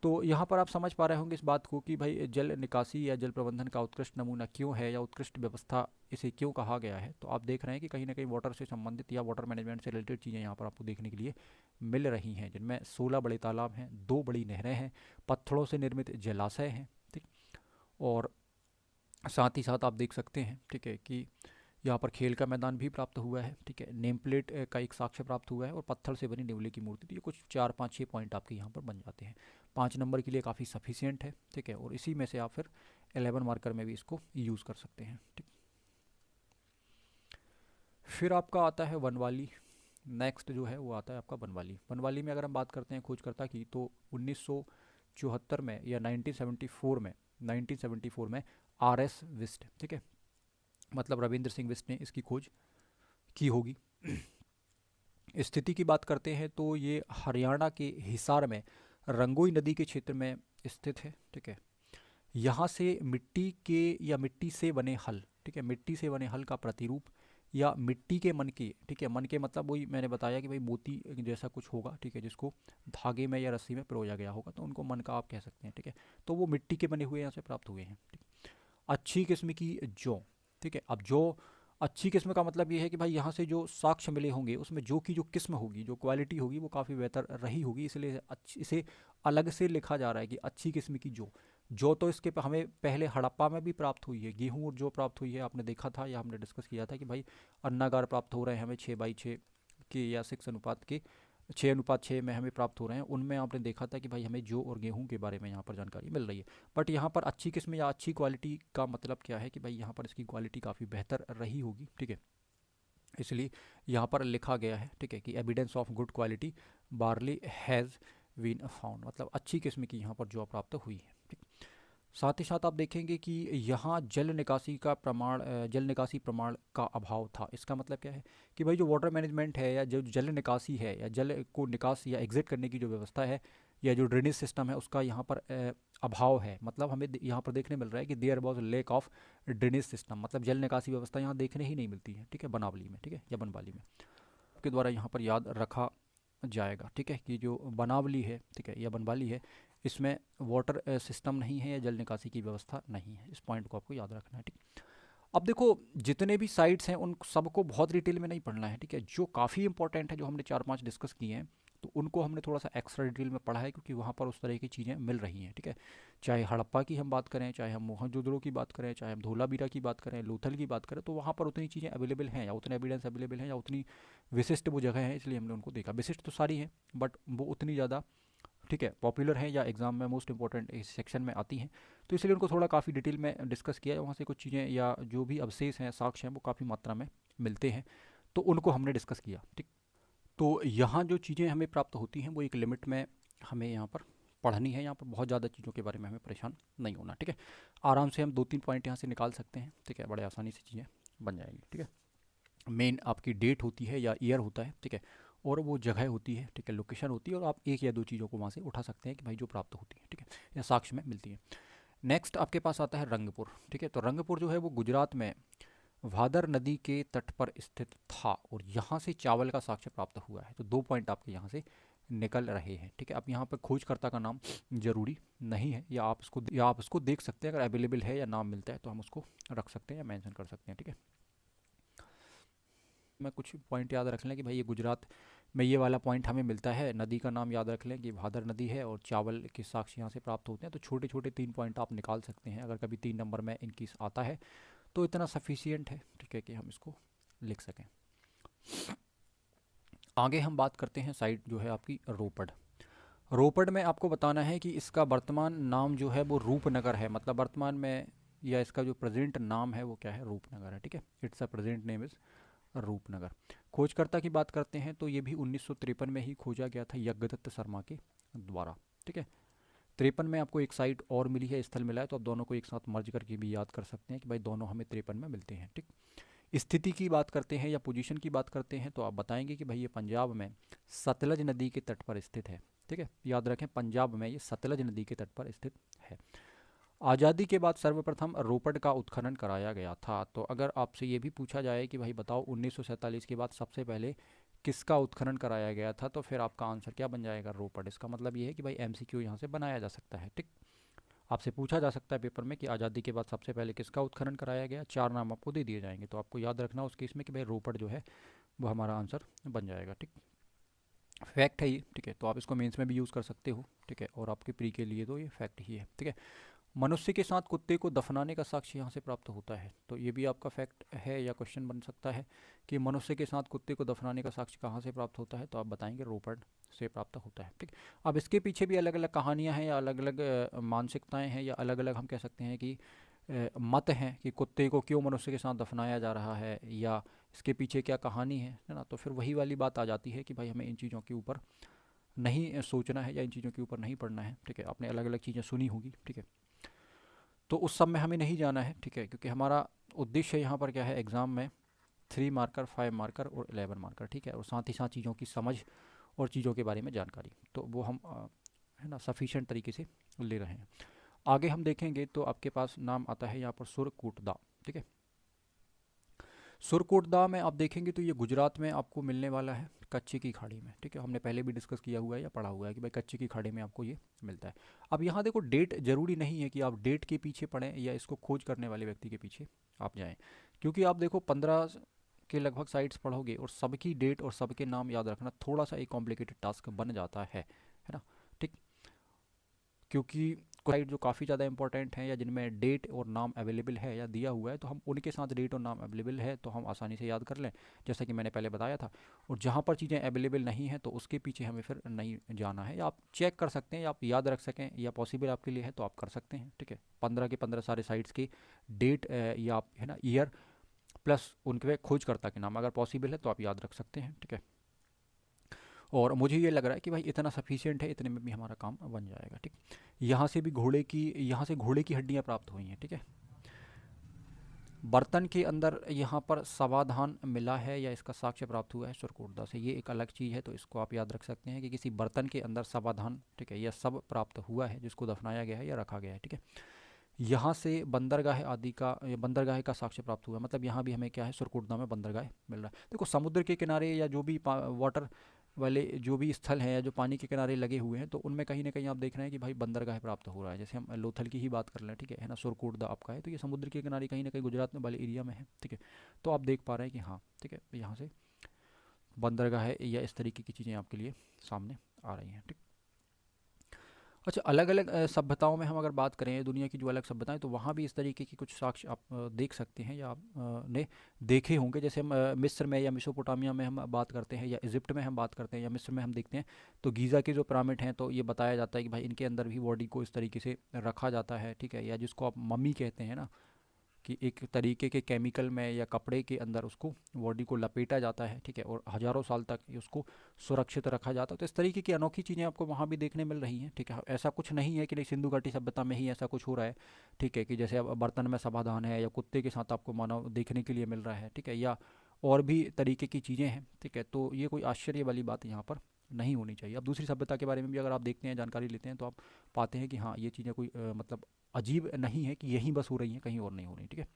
तो यहाँ पर आप समझ पा रहे होंगे इस बात को कि भाई जल निकासी या जल प्रबंधन का उत्कृष्ट नमूना क्यों है या उत्कृष्ट व्यवस्था इसे क्यों कहा गया है। तो आप देख रहे हैं कि कहीं ना कहीं वाटर से संबंधित या वाटर मैनेजमेंट से रिलेटेड चीज़ें यहाँ पर आपको देखने के लिए मिल रही हैं, जिनमें 16 बड़े तालाब हैं, 2 बड़ी नहरें हैं, पत्थरों से निर्मित जलाशय हैं, ठीक। और साथ ही साथ आप देख सकते हैं, ठीक है, कि यहाँ पर खेल का मैदान भी प्राप्त हुआ है, ठीक है, नेम प्लेट का एक साक्ष्य प्राप्त हुआ है और पत्थर से बनी नेवले की मूर्ति। तो ये कुछ 4 5 6 पॉइंट आपके यहाँ पर बन जाते हैं, 5 नंबर के लिए काफ़ी सफिशियंट है, ठीक है, और इसी में से आप फिर 11 मार्कर में भी इसको यूज़ कर सकते हैं, ठीक। फिर आपका आता है वनवाली। नेक्स्ट जो है वो आता है आपका वनवाली। वनवाली में अगर हम बात करते हैं खोजकर्ता की तो 1974 में या 1974 में RS विस्ट, ठीक है, मतलब रविंद्र सिंह बिस्ट ने इसकी खोज की होगी। स्थिति की बात करते हैं तो ये हरियाणा के हिसार में रंगोई नदी के क्षेत्र में स्थित है, ठीक है। यहाँ से मिट्टी के या मिट्टी से बने हल, ठीक है, मिट्टी से बने हल का प्रतिरूप या मिट्टी के मन के, ठीक है, मन के मतलब वही मैंने बताया कि भाई मोती जैसा कुछ होगा, ठीक है, जिसको धागे में या रस्सी में पिरोया गया होगा तो उनको मन का आप कह सकते हैं, ठीक है। तो वो मिट्टी के बने हुए यहाँ से प्राप्त हुए हैं, ठीक। अच्छी किस्म की जौ, ठीक है। अब जो अच्छी किस्म का मतलब ये है कि भाई यहाँ से जो साक्ष्य मिले होंगे उसमें जो की जो किस्म होगी, जो क्वालिटी होगी वो काफ़ी बेहतर रही होगी, इसलिए इसे अलग से लिखा जा रहा है कि अच्छी किस्म की जो। जो तो इसके हमें पहले हड़प्पा में भी प्राप्त हुई है, गेहूँ और जो प्राप्त हुई है आपने देखा था या हमने डिस्कस किया था कि भाई अन्नागार प्राप्त हो रहे हैं हमें 6/6 के या 6 अनुपात के, 6:6 में हमें प्राप्त हो रहे हैं। उनमें आपने देखा था कि भाई हमें जौ और गेहूं के बारे में यहाँ पर जानकारी मिल रही है। बट यहाँ पर अच्छी किस्म या अच्छी क्वालिटी का मतलब क्या है कि भाई यहाँ पर इसकी क्वालिटी काफ़ी बेहतर रही होगी, ठीक है, इसलिए यहाँ पर लिखा गया है, ठीक है, कि evidence of good quality barley has been found, मतलब अच्छी किस्म की यहाँ पर जौ प्राप्त हुई है, ठीक। साथ ही साथ आप देखेंगे कि यहाँ जल निकासी प्रमाण का अभाव था। इसका मतलब क्या है कि भाई जो वाटर मैनेजमेंट है या जो जल निकासी है या जल को निकास या एग्जिट करने की जो व्यवस्था है या जो ड्रेनेज सिस्टम है उसका यहाँ पर अभाव है। मतलब हमें यहाँ पर देखने मिल रहा है कि there was lack of drainage system, मतलब जल निकासी व्यवस्था यहाँ देखने ही नहीं मिलती है, ठीक है, बनावली में, ठीक है, या बनवाली में। आपके द्वारा यहाँ पर याद रखा जाएगा, ठीक है, कि जो बनावली है, ठीक है, या बनवाली है, इसमें वाटर सिस्टम नहीं है या जल निकासी की व्यवस्था नहीं है। इस पॉइंट को आपको याद रखना है, ठीक। अब देखो जितने भी साइट्स हैं उन सबको बहुत डिटेल में नहीं पढ़ना है, ठीक है, जो काफ़ी इंपॉर्टेंट है जो हमने 4-5 डिस्कस किए हैं तो उनको हमने थोड़ा सा एक्स्ट्रा डिटेल में पढ़ा है क्योंकि वहाँ पर उस तरह की चीज़ें मिल रही हैं, ठीक है। चाहे हड़प्पा की हम बात करें, चाहे हम मोहनजोदड़ो की बात करें, चाहे हम धोलावीरा की बात करें, लोथल की बात करें, तो वहाँ पर उतनी चीज़ें अवेलेबल हैं या उतने एविडेंस अवेलेबल हैं या उतनी विशिष्ट वो जगह है, इसलिए हमने उनको देखा। विशिष्ट तो सारी हैं बट वो उतनी ज़्यादा, ठीक है, पॉपुलर है या एग्जाम में मोस्ट इंपॉर्टेंट इस सेक्शन में आती हैं, तो इसलिए उनको थोड़ा काफ़ी डिटेल में डिस्कस किया है। वहाँ से कुछ चीज़ें या जो भी अवशेष हैं, साक्ष्य हैं, वो काफ़ी मात्रा में मिलते हैं, तो उनको हमने डिस्कस किया, ठीक। तो यहाँ जो चीज़ें हमें प्राप्त होती हैं वो एक लिमिट में हमें यहाँ पर पढ़नी है। यहाँ पर बहुत ज़्यादा चीज़ों के बारे में हमें परेशान नहीं होना, ठीक है। आराम से हम 2-3 पॉइंट यहाँ से निकाल सकते हैं, ठीक है, बड़े आसानी से चीज़ें बन जाएंगी, ठीक है। मेन आपकी डेट होती है या ईयर होता है, ठीक है, और वो जगह होती है, ठीक है, लोकेशन होती है, और आप एक या दो चीज़ों को वहाँ से उठा सकते हैं कि भाई जो प्राप्त होती है, ठीक है, या साक्ष्य में मिलती है। नेक्स्ट आपके पास आता है रंगपुर, ठीक है। तो रंगपुर जो है वो गुजरात में भादर नदी के तट पर स्थित था और यहाँ से चावल का साक्ष्य प्राप्त हुआ है। तो 2 पॉइंट आपके यहाँ से निकल रहे हैं, ठीक है। अब यहाँ पर खोजकर्ता का नाम जरूरी नहीं है या आप इसको देख सकते हैं, अगर अवेलेबल है या नाम मिलता है तो हम उसको रख सकते हैं या मेंशन कर सकते हैं, ठीक है। मैं कुछ पॉइंट याद रख लें कि भाई ये गुजरात में ये वाला पॉइंट हमें मिलता है, नदी का नाम याद रख लें कि भादर नदी है और चावल के साक्ष्य यहाँ से प्राप्त होते हैं। तो छोटे छोटे 3 पॉइंट आप निकाल सकते हैं, अगर कभी 3 नंबर में इनकी आता है तो इतना सफिशियंट है, ठीक है, कि हम इसको लिख सकें। आगे हम बात करते हैं साइट जो है आपकी रोपड़। रोपड़ में आपको बताना है कि इसका वर्तमान नाम जो है वो रूपनगर है, मतलब वर्तमान में या इसका जो प्रेजेंट नाम है वो क्या है, रूपनगर है, ठीक है। It's a present name is Rupnagar. खोजकर्ता की बात करते हैं तो ये भी 1953 में ही खोजा गया था यज्ञदत्त शर्मा के द्वारा, ठीक है। 53 में आपको एक साइट और मिली है, स्थल मिला है, तो आप दोनों को एक साथ मर्ज करके भी याद कर सकते हैं कि भाई दोनों हमें 53 में मिलते हैं, ठीक। स्थिति की बात करते हैं या पोजीशन की बात करते हैं तो आप बताएंगे कि भाई ये पंजाब में सतलज नदी के तट पर स्थित है, ठीक है। याद रखें पंजाब में ये सतलज नदी के तट पर स्थित है। आज़ादी के बाद सर्वप्रथम रोपड़ का उत्खनन कराया गया था। तो अगर आपसे ये भी पूछा जाए कि भाई बताओ 1947 के बाद सबसे पहले किसका उत्खनन कराया गया था, तो फिर आपका आंसर क्या बन जाएगा, रोपड़। इसका मतलब ये है कि भाई एमसीक्यू यहाँ से बनाया जा सकता है, ठीक। आपसे पूछा जा सकता है पेपर में कि आज़ादी के बाद सबसे पहले किसका उत्खनन कराया गया, 4 नाम आपको दे दिए जाएंगे, तो आपको याद रखना उस केस में कि भाई रोपड़ जो है वो हमारा आंसर बन जाएगा, ठीक। फैक्ट है ये, ठीक है, तो आप इसको मेंस में भी यूज़ कर सकते हो, ठीक है, और आपके प्री के लिए तो ये फैक्ट ही है, ठीक है। मनुष्य के साथ कुत्ते को दफनाने का साक्ष्य यहाँ से प्राप्त होता है, तो ये भी आपका फैक्ट है या क्वेश्चन बन सकता है कि मनुष्य के साथ कुत्ते को दफनाने का साक्ष्य कहाँ से प्राप्त होता है, तो आप बताएंगे रोपड़ से प्राप्त होता है, ठीक। अब इसके पीछे भी अलग अलग कहानियाँ हैं या अलग अलग मानसिकताएँ हैं या अलग अलग हम कह सकते हैं कि मत हैं कि कुत्ते को क्यों मनुष्य के साथ दफनाया जा रहा है या इसके पीछे क्या कहानी है ना। तो फिर वही वाली बात आ जाती है कि भाई हमें इन चीज़ों के ऊपर नहीं सोचना है या इन चीज़ों के ऊपर नहीं पढ़ना है, ठीक है। आपने अलग अलग चीज़ें सुनी होगी, ठीक है, तो उस सब में हमें नहीं जाना है, ठीक है, क्योंकि हमारा उद्देश्य यहाँ पर क्या है एग्ज़ाम में 3 मार्कर, 5 मार्कर और 11 मार्कर, ठीक है, और साथ ही साथ चीज़ों की समझ और चीज़ों के बारे में जानकारी, तो वो हम है ना सफिशिएंट तरीके से ले रहे हैं। आगे हम देखेंगे तो आपके पास नाम आता है यहाँ पर सुरकोटदा, ठीक है। सुरकोटदा में आप देखेंगे तो ये गुजरात में आपको मिलने वाला है कच्चे की खाड़ी में, ठीक है। हमने पहले भी डिस्कस किया हुआ है या पढ़ा हुआ है कि भाई कच्चे की खाड़ी में आपको ये मिलता है। अब यहाँ देखो डेट जरूरी नहीं है कि आप डेट के पीछे पढ़ें या इसको खोज करने वाले व्यक्ति के पीछे आप जाएं, क्योंकि आप देखो 15 के लगभग साइट्स पढ़ोगे और सबकी डेट और सबके नाम याद रखना थोड़ा सा एक कॉम्प्लिकेटेड टास्क बन जाता है ना, ठीक। क्योंकि साइट जो काफ़ी ज़्यादा इंपॉर्टेंट हैं या जिनमें डेट और नाम अवेलेबल है या दिया हुआ है, तो हम उनके साथ डेट और नाम अवेलेबल है तो हम आसानी से याद कर लें, जैसा कि मैंने पहले बताया था। और जहाँ पर चीज़ें अवेलेबल नहीं हैं तो उसके पीछे हमें फिर नहीं जाना है, या आप चेक कर सकते हैं या आप याद रख सकें या पॉसिबल आपके लिए है तो आप कर सकते हैं, ठीक है। 15 के 15 सारे साइट्स की डेट या आप है ना ईयर प्लस उनके खोजकर्ता के नाम अगर पॉसिबल है तो आप याद रख सकते हैं, ठीक है। और मुझे ये लग रहा है कि भाई इतना सफिशियंट है, इतने में भी हमारा काम बन जाएगा, ठीक। यहाँ से भी यहाँ से घोड़े की हड्डियाँ प्राप्त हुई हैं, ठीक है। बर्तन के अंदर यहाँ पर समाधान मिला है या इसका साक्ष्य प्राप्त हुआ है सुरकोटदा से, ये एक अलग चीज़ है, तो इसको आप याद रख सकते हैं कि किसी बर्तन के अंदर समाधान, ठीक है, यह सब प्राप्त हुआ है जिसको दफनाया गया है या रखा गया है, ठीक है। यहाँ से बंदरगाह आदि का, बंदरगाह का साक्ष्य प्राप्त हुआ, मतलब यहाँ भी हमें क्या है, सुरकोटदा में बंदरगाह मिल रहा है। देखो समुद्र के किनारे या जो भी वाटर वाले जो भी स्थल हैं या जो पानी के किनारे लगे हुए हैं, तो उनमें कहीं ना कहीं आप देख रहे हैं कि भाई बंदरगाह प्राप्त हो रहा है। जैसे हम लोथल की ही बात कर लें, ठीक है ना, सुरकोटदा आपका है तो ये समुद्र के किनारे कहीं ना कहीं गुजरात में वाले एरिया में है, ठीक है। तो आप देख पा रहे हैं कि हाँ, ठीक है, यहाँ से बंदरगाह है या इस तरीके की चीज़ें आपके लिए सामने आ रही हैं, ठीक। अच्छा, अलग अलग सभ्यताओं में हम अगर बात करें दुनिया की जो अलग सभ्यताएं, तो वहाँ भी इस तरीके की कुछ साक्ष्य आप देख सकते हैं या आप ने देखे होंगे। जैसे हम मिस्र में या मेसोपोटामिया में हम बात करते हैं या इजिप्ट में हम बात करते हैं या मिस्र में हम देखते हैं, तो गीज़ा के जो पिरामिड हैं तो ये बताया जाता है कि भाई इनके अंदर भी बॉडी को इस तरीके से रखा जाता है, ठीक है, या जिसको आप मम्मी कहते हैं ना, कि एक तरीके के केमिकल में या कपड़े के अंदर उसको बॉडी को लपेटा जाता है, ठीक है, और हज़ारों साल तक उसको सुरक्षित रखा जाता है। तो इस तरीके की अनोखी चीज़ें आपको वहाँ भी देखने मिल रही हैं, ठीक है। ऐसा कुछ नहीं है कि नहीं सिंधु घाटी सभ्यता में ही ऐसा कुछ हो रहा है, ठीक है, कि जैसे अब बर्तन में समाधान है या कुत्ते के साथ आपको मानव देखने के लिए मिल रहा है, ठीक है, या और भी तरीके की चीज़ें हैं, ठीक है। तो ये कोई आश्चर्य वाली बात यहाँ पर नहीं होनी चाहिए। अब दूसरी सभ्यता के बारे में भी अगर आप देखते हैं, जानकारी लेते हैं, तो आप पाते हैं कि हाँ, ये चीज़ें कोई मतलब अजीब नहीं है कि यहीं बस हो रही हैं, कहीं और नहीं हो रही, ठीक है।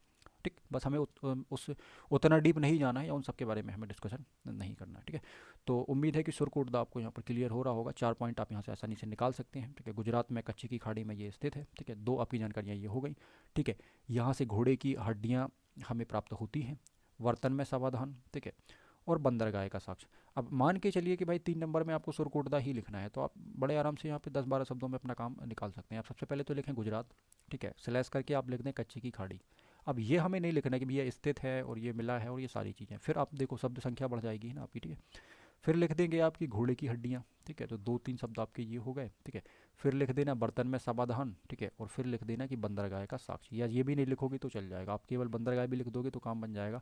ठीक, बस हमें उस उतना डीप नहीं जाना है या उन सब के बारे में हमें डिस्कशन नहीं करना है, ठीक है। तो उम्मीद है कि सुरकोटदा आपको यहाँ पर क्लियर हो रहा होगा। 4 पॉइंट आप यहाँ से आसानी से निकाल सकते हैं, ठीक है। गुजरात में कच्ची की खाड़ी में ये स्थित है, ठीक है। 2 आपकी जानकारियाँ ये हो गई, ठीक है। यहाँ से घोड़े की हड्डियाँ हमें प्राप्त होती हैं, बर्तन में समाधान, ठीक है, और बंदरगाह का साक्ष्य। अब मान के चलिए कि भाई 3 नंबर में आपको सुरकोटदा ही लिखना है, तो आप बड़े आराम से यहाँ पे 10-12 शब्दों में अपना काम निकाल सकते हैं। आप सबसे पहले तो लिखें गुजरात, ठीक है, स्लैश करके आप लिख दें कच्ची की खाड़ी। अब ये हमें नहीं लिखना है कि भैया स्थित है और ये मिला है और ये सारी चीज़ें, फिर आप देखो शब्द संख्या बढ़ जाएगी ना आपकी, ठीक है। फिर लिख देंगे आपकी घोड़े की हड्डियाँ, ठीक है, तो 2-3 शब्द आपके ये हो गए, ठीक है। फिर लिख देना बर्तन में समाधान, ठीक है, और फिर लिख देना कि बंदरगाह का साक्ष्य, या ये भी नहीं लिखोगे तो चल जाएगा, आप केवल बंदरगाह भी लिख दोगे तो काम बन जाएगा।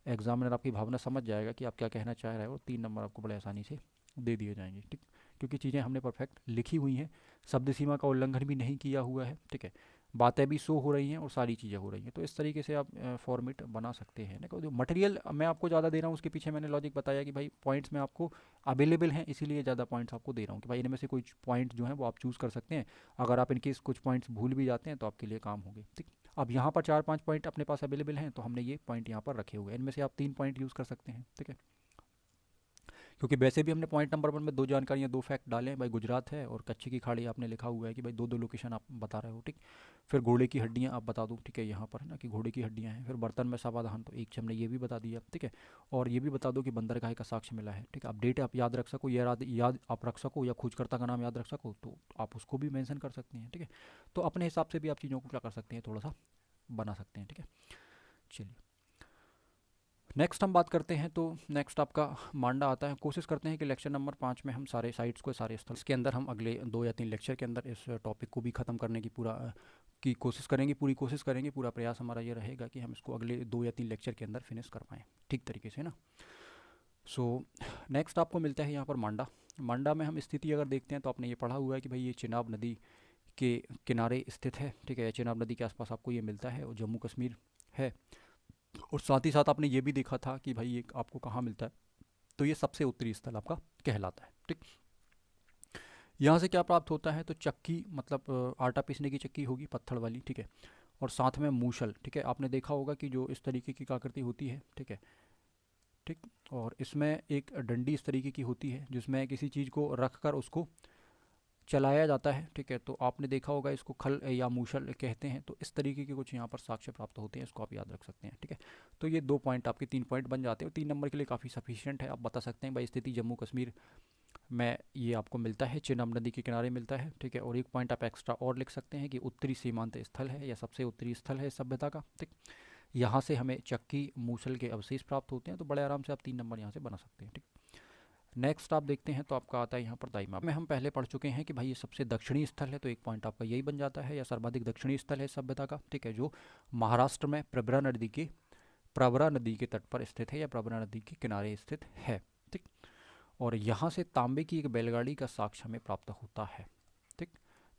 एग्जामिनर आपकी भावना समझ जाएगा कि आप क्या कहना चाह रहे हो और 3 नंबर आपको बड़े आसानी से दे दिए जाएंगे, ठीक। क्योंकि चीज़ें हमने परफेक्ट लिखी हुई हैं, शब्द सीमा का उल्लंघन भी नहीं किया हुआ है, ठीक है, बातें भी शो हो रही हैं और सारी चीज़ें हो रही हैं। तो इस तरीके से आप फॉर्मेट बना सकते हैं ना। जो मटेरियल मैं आपको ज़्यादा दे रहा हूँ उसके पीछे मैंने लॉजिक बताया कि भाई पॉइंट्स में आपको अवेलेबल हैं, इसीलिए ज़्यादा पॉइंट्स आपको दे रहा हूँ कि भाई इनमें से कुछ पॉइंट जो हैं वो आप चूज़ कर सकते हैं। अगर आप इनकेस कुछ पॉइंट्स भूल भी जाते हैं तो आपके लिए काम होंगे, ठीक। अब यहाँ पर 4-5 पॉइंट अपने पास अवेलेबल हैं, तो हमने ये पॉइंट यहाँ पर रखे हुए हैं, इनमें से आप 3 पॉइंट यूज़ कर सकते हैं, ठीक है। क्योंकि वैसे भी हमने पॉइंट नंबर 1 में 2 जानकारियाँ 2 फैक्ट डाले हैं, भाई गुजरात है और कच्ची की खाड़ी आपने लिखा हुआ है कि भाई 2-2 लोकेशन आप बता रहे हो, ठीक। फिर घोड़े की हड्डियाँ आप बता दो, ठीक है, यहाँ पर है ना कि घोड़े की हड्डियाँ हैं। फिर बर्तन में समाधान, तो एक हमने ये भी बता दिया, ठीक है। और ये भी बता दो कि बंदरगाह का साक्ष्य मिला है, ठीक है। आप डेट आप याद रख सको, याद आप रख सको, या खोजकर्ता का नाम याद रख सको तो आप उसको भी मेंशन कर सकते हैं, ठीक है। तो अपने हिसाब से भी आप चीज़ों को क्या कर सकते हैं, थोड़ा सा बना सकते हैं, ठीक है। चलिए नेक्स्ट हम बात करते हैं, तो नेक्स्ट आपका मांडा आता है। कोशिश करते हैं कि लेक्चर नंबर 5 में हम सारे साइट्स को, सारे स्थल के अंदर हम अगले 2 या 3 लेक्चर के अंदर इस टॉपिक को भी ख़त्म करने की पूरी कोशिश करेंगे। पूरा प्रयास हमारा ये रहेगा कि हम इसको अगले 2 या 3 लेक्चर के अंदर फिनिश कर पाएँ ठीक तरीके से ना। सो नेक्स्ट आपको मिलता है यहाँ पर मांडा। मांडा में हम स्थिति अगर देखते हैं तो आपने ये पढ़ा हुआ है कि भाई ये चिनाब नदी के किनारे स्थित है, ठीक है। चिनाब नदी के आसपास आपको ये मिलता है और जम्मू कश्मीर है। और साथ ही साथ आपने ये भी देखा था कि भाई ये आपको कहाँ मिलता है, तो ये सबसे उत्तरी स्थल आपका कहलाता है, ठीक। यहाँ से क्या प्राप्त होता है, तो चक्की, मतलब आटा पीसने की चक्की होगी पत्थर वाली, ठीक है। और साथ में मूसल, ठीक है। आपने देखा होगा कि जो इस तरीके की आकृति होती है, ठीक है, ठीक। और इसमें एक डंडी इस तरीके की होती है जिसमें किसी चीज़ को रख कर उसको चलाया जाता है, ठीक है। तो आपने देखा होगा इसको खल या मूसल कहते हैं। तो इस तरीके के कुछ यहाँ पर साक्ष्य प्राप्त होते हैं, इसको आप याद रख सकते हैं, ठीक है। तो ये 2 पॉइंट आपके 3 पॉइंट बन जाते हैं और 3 नंबर के लिए काफ़ी सफिशियंट है। आप बता सकते हैं भाई स्थिति जम्मू कश्मीर मैं ये आपको मिलता है, चेनाब नदी के किनारे मिलता है, ठीक है। और एक पॉइंट आप एक्स्ट्रा और लिख सकते हैं कि उत्तरी सीमांत स्थल है या सबसे उत्तरी स्थल है इस सभ्यता का, ठीक। यहाँ से हमें चक्की मूसल के अवशेष प्राप्त होते हैं, तो बड़े आराम से आप 3 नंबर यहाँ से बना सकते हैं, ठीक। नेक्स्ट आप देखते हैं तो आपका आता है यहाँ पर दाइमा में, हम पहले पढ़ चुके हैं कि भाई ये सबसे दक्षिणी स्थल है, तो एक पॉइंट आपका यही बन जाता है, या सर्वाधिक दक्षिणी स्थल है इस सभ्यता का, ठीक है, जो महाराष्ट्र में प्रवरा नदी के तट पर स्थित है या प्रवरा नदी के किनारे स्थित है, ठीक। और यहाँ से तांबे की एक बैलगाड़ी का साक्ष्य हमें प्राप्त होता है, ठीक।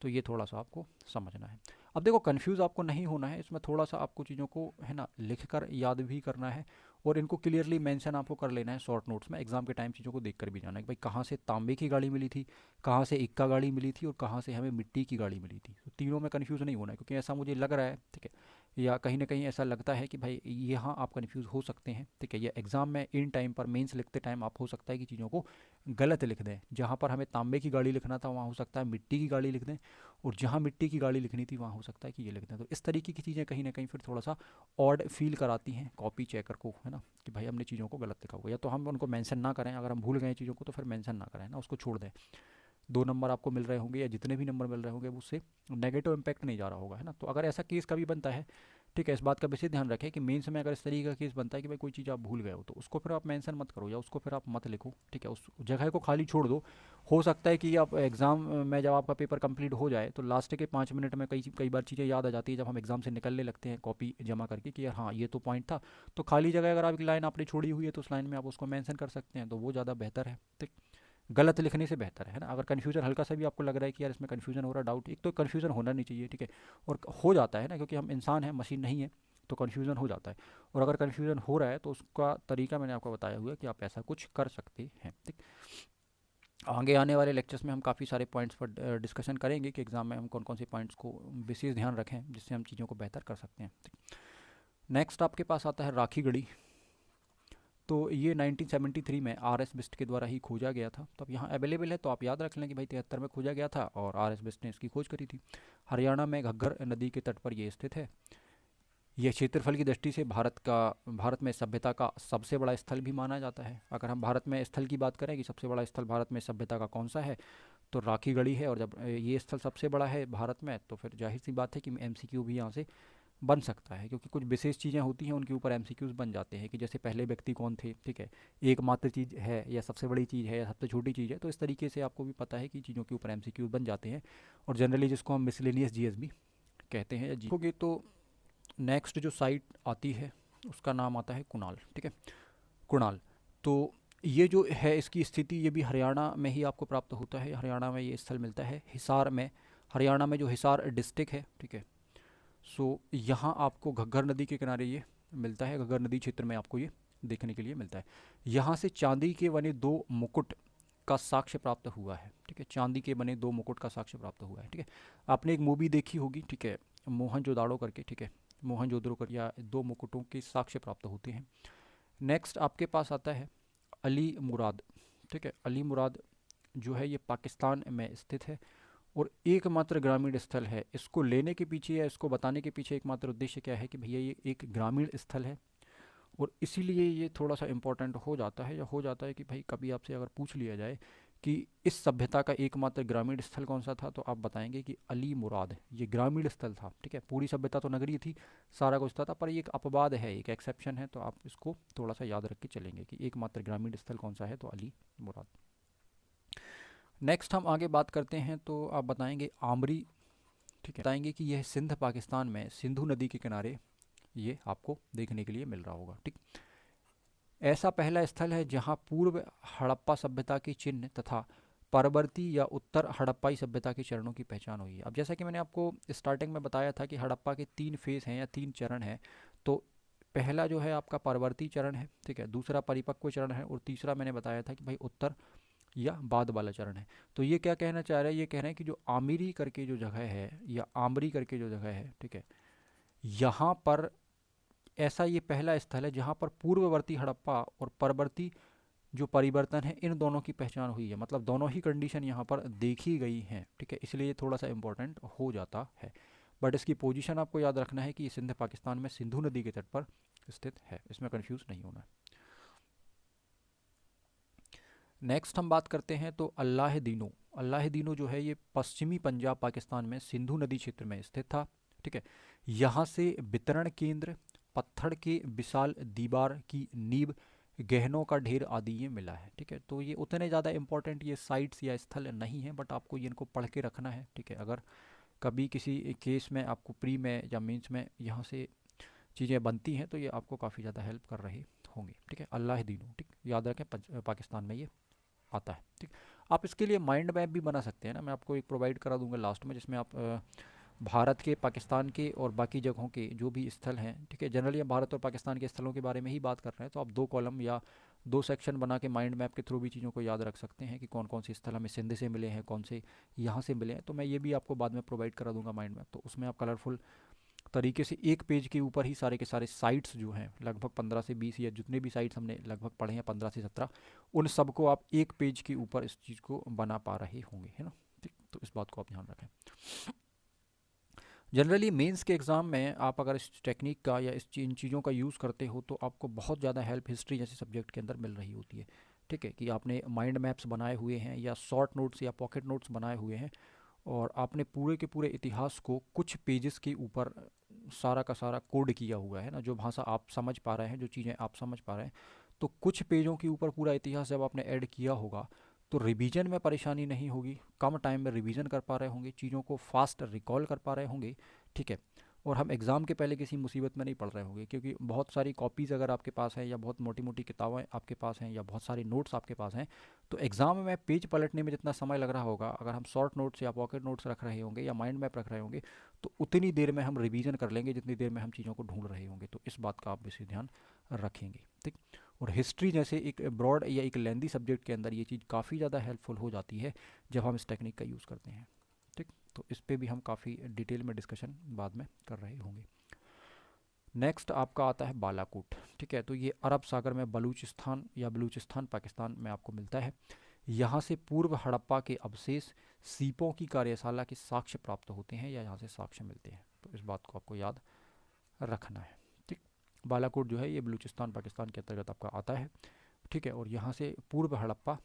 तो ये थोड़ा सा आपको समझना है। अब देखो कंफ्यूज आपको नहीं होना है, इसमें थोड़ा सा आपको चीज़ों को है ना लिख कर याद भी करना है, और इनको क्लियरली मेंशन आपको कर लेना है शॉर्ट नोट्स में, एग्जाम के टाइम चीज़ों को देख कर भी जाना है कि भाई कहाँ से तांबे की गाड़ी मिली थी, कहाँ से इक्का गाड़ी मिली थी, और कहाँ से हमें मिट्टी की गाड़ी मिली थी। तो तीनों में कन्फ्यूज़ नहीं होना है, क्योंकि ऐसा मुझे लग रहा है, ठीक है, या कहीं ना कहीं ऐसा लगता है कि भाई यहाँ आप कन्फ्यूज़ हो सकते हैं, ठीक है। या एग्ज़ाम में इन टाइम पर मेंस लिखते टाइम आप हो सकता है कि चीज़ों को गलत लिख दें, जहाँ पर हमें तांबे की गाड़ी लिखना था वहाँ हो सकता है मिट्टी की गाड़ी लिख दें, और जहाँ मिट्टी की गाड़ी लिखनी थी वहाँ हो सकता है कि ये लिख दें। तो इस तरीके की चीज़ें कहीं ना कहीं फिर थोड़ा सा ऑड फील कराती हैं कॉपी चेकर को, है ना, कि भाई हमने चीज़ों को गलत लिखा होगा, या तो हम उनको मेंशन ना करें, अगर हम भूल गए चीज़ों को तो फिर मेंशन ना करें ना, उसको छोड़ दें। 2 नंबर आपको मिल रहे होंगे या जितने भी नंबर मिल रहे होंगे उससे नेगेटिव इम्पैक्ट नहीं जा रहा होगा, है ना। तो अगर ऐसा केस कभी बनता है, ठीक है, इस बात का विशेष ध्यान रखें कि मेंस में अगर इस तरीके का केस बनता है कि भाई कोई चीज़ आप भूल गए हो, तो उसको फिर आप मेंशन मत करो या उसको फिर आप मत लिखो, ठीक है, उस जगह को खाली छोड़ दो। हो सकता है कि आप एग्ज़ाम में जब आपका पेपर कंप्लीट हो जाए तो लास्ट के 5 मिनट में कई कई बार चीज़ें याद आ जाती है जब हम एग्ज़ाम से निकलने लगते हैं कॉपी जमा करके कि यार हाँ ये तो पॉइंट था। तो खाली जगह अगर आप एक लाइन आपने छोड़ी हुई है तो उस लाइन में आप उसको मेंशन कर सकते हैं, तो वो ज़्यादा बेहतर है, ठीक। गलत लिखने से बेहतर है ना। अगर कन्फ्यूजन हल्का सा भी आपको लग रहा है कि यार इसमें कन्फ्यूजन हो रहा है, डाउट, एक तो कन्फ्यूजन होना नहीं चाहिए, ठीक है, और हो जाता है ना, क्योंकि हम इंसान हैं, मशीन नहीं है, तो कन्फ्यूजन हो जाता है। और अगर कन्फ्यूजन हो रहा है तो उसका तरीका मैंने आपको बताया हुआ है कि आप ऐसा कुछ कर सकते हैं, ठीक। आगे आने वाले लेक्चर्स में हम काफ़ी सारे पॉइंट्स पर डिस्कशन करेंगे कि एग्जाम में हम कौन कौन से पॉइंट्स को विशेष ध्यान रखें जिससे हम चीज़ों को बेहतर कर सकते हैं, ठीक। नेक्स्ट आपके पास आता है राखी गढ़ी। तो ये 1973 में आर एस बिस्ट के द्वारा ही खोजा गया था, तो अब यहाँ अवेलेबल है, तो आप याद रख लें कि भाई 73 में खोजा गया था और आर एस बिस्ट ने इसकी खोज करी थी। हरियाणा में घग्गर नदी के तट पर ये स्थित है। यह क्षेत्रफल की दृष्टि से भारत में सभ्यता का सबसे बड़ा स्थल भी माना जाता है। अगर हम भारत में स्थल की बात करें कि सबसे बड़ा स्थल भारत में सभ्यता का कौन सा है, तो राखी गढ़ी है। और जब ये स्थल सबसे बड़ा है भारत में, तो फिर जाहिर सी बात है कि एमसीक्यू भी यहाँ से बन सकता है, क्योंकि कुछ विशेष चीज़ें होती हैं उनके ऊपर एमसीक्यूज बन जाते हैं, कि जैसे पहले व्यक्ति कौन थे, ठीक है, एकमात्र चीज़ है या सबसे बड़ी चीज़ है या सबसे छोटी चीज़ है। तो इस तरीके से आपको भी पता है कि चीज़ों के ऊपर एमसीक्यूज बन जाते हैं, और जनरली जिसको हम मिसलेनियस जीएस भी कहते हैं या जी। तो नेक्स्ट जो साइट आती है उसका नाम आता है कुणाल, ठीक है, कुणाल। तो ये जो है इसकी स्थिति ये भी हरियाणा में ही आपको प्राप्त होता है। हरियाणा में ये स्थल मिलता है, हिसार में, हरियाणा में जो हिसार डिस्ट्रिक्ट है, ठीक है। सो यहाँ आपको घग्गर नदी के किनारे ये मिलता है, घग्गर नदी क्षेत्र में आपको ये देखने के लिए मिलता है। यहाँ से चांदी के बने 2 मुकुट का साक्ष्य प्राप्त हुआ है, ठीक है, चांदी के बने 2 मुकुट का साक्ष्य प्राप्त हुआ है, ठीक है। आपने एक मूवी देखी होगी, ठीक है, मोहनजोदाड़ो करके, ठीक है, मोहनजोदड़ो कर, या 2 मुकुटों के साक्ष्य प्राप्त होते हैं। नेक्स्ट आपके पास आता है अली मुराद, ठीक है, अली मुराद जो है ये पाकिस्तान में स्थित है और एकमात्र ग्रामीण स्थल है। इसको लेने के पीछे या इसको बताने के पीछे एकमात्र उद्देश्य क्या है कि भैया ये एक ग्रामीण स्थल है, और इसीलिए ये थोड़ा सा इम्पोर्टेंट हो जाता है, या हो जाता है कि भाई कभी आपसे अगर पूछ लिया जाए कि इस सभ्यता का एकमात्र ग्रामीण स्थल कौन सा था, तो आप बताएंगे कि अली मुराद ये ग्रामीण स्थल था, ठीक है। पूरी सभ्यता तो नगरीय थी, सारा कुछ था, पर ये एक अपवाद है, एक एक्सेप्शन है, तो आप इसको थोड़ा सा याद रख के चलेंगे कि एकमात्र ग्रामीण स्थल कौन सा है, तो अली मुराद। नेक्स्ट हम आगे बात करते हैं, तो आप बताएंगे आमरी, ठीक है, बताएंगे कि यह सिंध पाकिस्तान में सिंधु नदी के किनारे ये आपको देखने के लिए मिल रहा होगा, ठीक। ऐसा पहला स्थल है जहां पूर्व हड़प्पा सभ्यता के चिन्ह तथा परवर्ती या उत्तर हड़प्पाई सभ्यता के चरणों की पहचान हुई है। अब जैसा कि मैंने आपको स्टार्टिंग में बताया था कि हड़प्पा के 3 फेज हैं या 3 चरण हैं, तो पहला जो है आपका परवर्ती चरण है, ठीक है, दूसरा परिपक्व चरण है, और तीसरा मैंने बताया था कि भाई उत्तर या बाद वाला चरण है। तो ये क्या कहना चाह रहा है, ये कह रहे हैं कि जो आमिरी करके जो जगह है या आमरी करके जो जगह है, ठीक है, यहाँ पर ऐसा ये पहला स्थल है जहाँ पर पूर्ववर्ती हड़प्पा और परवर्ती जो परिवर्तन है इन दोनों की पहचान हुई है, मतलब दोनों ही कंडीशन यहाँ पर देखी गई हैं, ठीक है, इसलिए ये थोड़ा सा इंपॉर्टेंट हो जाता है। बट इसकी पोजीशन आपको याद रखना है कि ये सिंध पाकिस्तान में सिंधु नदी के तट पर स्थित है, इसमें कंफ्यूज नहीं होना है। नेक्स्ट हम बात करते हैं तो अल्लाह दीनो। अल्लाह दीनो जो है ये पश्चिमी पंजाब पाकिस्तान में सिंधु नदी क्षेत्र में स्थित था। ठीक है, यहाँ से वितरण केंद्र, पत्थर के विशाल दीवार की नींव, गहनों का ढेर आदि ये मिला है। ठीक है, तो ये उतने ज़्यादा इंपॉर्टेंट ये साइट्स या स्थल नहीं है, बट आपको ये इनको पढ़ के रखना है। ठीक है, अगर कभी किसी केस में आपको प्री में या मीन्स में यहाँ से चीज़ें बनती हैं तो ये आपको काफ़ी ज़्यादा हेल्प कर रहे होंगे। ठीक है, अल्लाह दीनों, ठीक, याद रखें पाकिस्तान में ये आता है। ठीक, आप इसके लिए माइंड मैप भी बना सकते हैं ना, मैं आपको एक प्रोवाइड करा दूंगा लास्ट में, जिसमें आप भारत के, पाकिस्तान के और बाकी जगहों के जो भी स्थल हैं। ठीक है, जनरली हम भारत और पाकिस्तान के स्थलों के बारे में ही बात कर रहे हैं, तो आप 2 कॉलम या 2 सेक्शन बना के माइंड मैप के थ्रू भी चीज़ों को याद रख सकते हैं कि कौन कौन से स्थल हमें सिंध से मिले हैं, कौन से यहाँ से मिले हैं। तो मैं ये भी आपको बाद में प्रोवाइड करा दूंगा माइंड मैप, तो उसमें आप कलरफुल तरीके से एक पेज के ऊपर ही सारे के सारे साइट्स जो हैं, लगभग 15 से 20 या जितने भी साइट्स हमने लगभग पढ़े हैं 15 से 17, उन सबको आप एक पेज के ऊपर इस चीज़ को बना पा रहे होंगे, है ना। ठीक, तो इस बात को आप ध्यान रखें। जनरली मेंस के एग्ज़ाम में आप अगर इस टेक्निक का या इन चीज़ों का यूज़ करते हो तो आपको बहुत ज़्यादा हेल्प हिस्ट्री जैसे सब्जेक्ट के अंदर मिल रही होती है। ठीक है, कि आपने माइंड मैप्स बनाए हुए हैं या शॉर्ट नोट्स या पॉकेट नोट्स बनाए हुए हैं, और आपने पूरे के पूरे इतिहास को कुछ पेजेस के ऊपर सारा का सारा कोड किया हुआ है ना, जो भाषा आप समझ पा रहे हैं, जो चीज़ें आप समझ पा रहे हैं, तो कुछ पेजों के ऊपर पूरा इतिहास जब आपने ऐड किया होगा तो रिवीजन में परेशानी नहीं होगी, कम टाइम में रिवीजन कर पा रहे होंगे, चीज़ों को फास्ट रिकॉल कर पा रहे होंगे। ठीक है, और हम एग्ज़ाम के पहले किसी मुसीबत में नहीं पड़ रहे होंगे, क्योंकि बहुत सारी कॉपीज़ अगर आपके पास है या बहुत मोटी मोटी किताबें आपके पास हैं या बहुत सारे नोट्स आपके पास हैं, तो एग्ज़ाम में पेज पलटने में जितना समय लग रहा होगा, अगर हम शॉर्ट नोट्स या पॉकेट नोट्स रख रहे होंगे या माइंड मैप रख रहे होंगे, तो उतनी देर में हम रिवीजन कर लेंगे जितनी देर में हम चीज़ों को ढूंढ रहे होंगे। तो इस बात का आप विशेष ध्यान रखेंगे। ठीक, और हिस्ट्री जैसे एक ब्रॉड या एक लेंदी सब्जेक्ट के अंदर ये चीज़ काफ़ी ज़्यादा हेल्पफुल हो जाती है जब हम इस टेक्निक का यूज़ करते हैं। ठीक, तो इस पे भी हम काफ़ी डिटेल में डिस्कशन बाद में कर रहे होंगे। नेक्स्ट आपका आता है बालाकोट। ठीक है, तो ये अरब सागर में बलूचिस्तान या बलूचिस्तान पाकिस्तान में आपको मिलता है। यहाँ से पूर्व हड़प्पा के अवशेष, सीपों की कार्यशाला के साक्ष्य प्राप्त होते हैं या यहाँ से साक्ष्य मिलते हैं। तो इस बात को आपको याद रखना है। ठीक, बालाकोट जो है ये बलूचिस्तान पाकिस्तान के अंतर्गत आपका आता है। ठीक है, और यहाँ से पूर्व हड़प्पा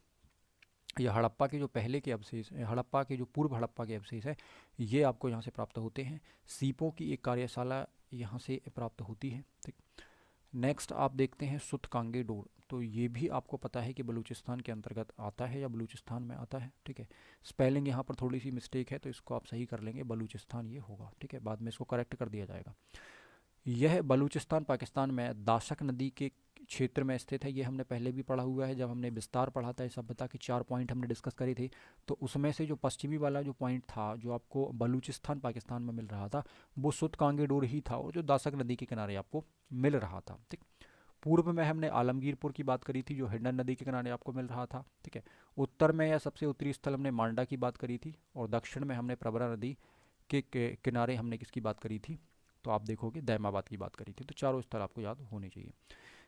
या हड़प्पा के जो पहले के अवशेष, हड़प्पा के जो पूर्व हड़प्पा के अवशेष है, ये आपको यहाँ से प्राप्त होते हैं। सीपों की एक कार्यशाला यहाँ से प्राप्त होती है। ठीक, नेक्स्ट आप देखते हैं सुत कांगे डोर। तो ये भी आपको पता है कि बलूचिस्तान के अंतर्गत आता है या बलूचिस्तान में आता है। ठीक है, स्पेलिंग यहाँ पर थोड़ी सी मिस्टेक है तो इसको आप सही कर लेंगे, बलूचिस्तान ये होगा। ठीक है, बाद में इसको करेक्ट कर दिया जाएगा। यह बलूचिस्तान पाकिस्तान में दाशक नदी के क्षेत्र में स्थित है। ये हमने पहले भी पढ़ा हुआ है, जब हमने विस्तार पढ़ा था इस सभ्यता के 4 पॉइंट हमने डिस्कस करी थी, तो उसमें से जो पश्चिमी वाला जो पॉइंट था जो आपको बलूचिस्तान पाकिस्तान में मिल रहा था, वो सुत कांगेडोर ही था, और जो दाशक नदी के किनारे आपको मिल रहा था। ठीक, पूर्व में हमने आलमगीरपुर की बात करी थी जो हिंडन नदी के किनारे आपको मिल रहा था। ठीक है, उत्तर में या सबसे उत्तरी स्थल हमने मांडा की बात करी थी, और दक्षिण में हमने प्रवरा नदी के किनारे हमने किसकी बात करी थी, तो आप देखोगे दैमाबाद की बात करी थी। तो चारों स्थल आपको याद होने चाहिए।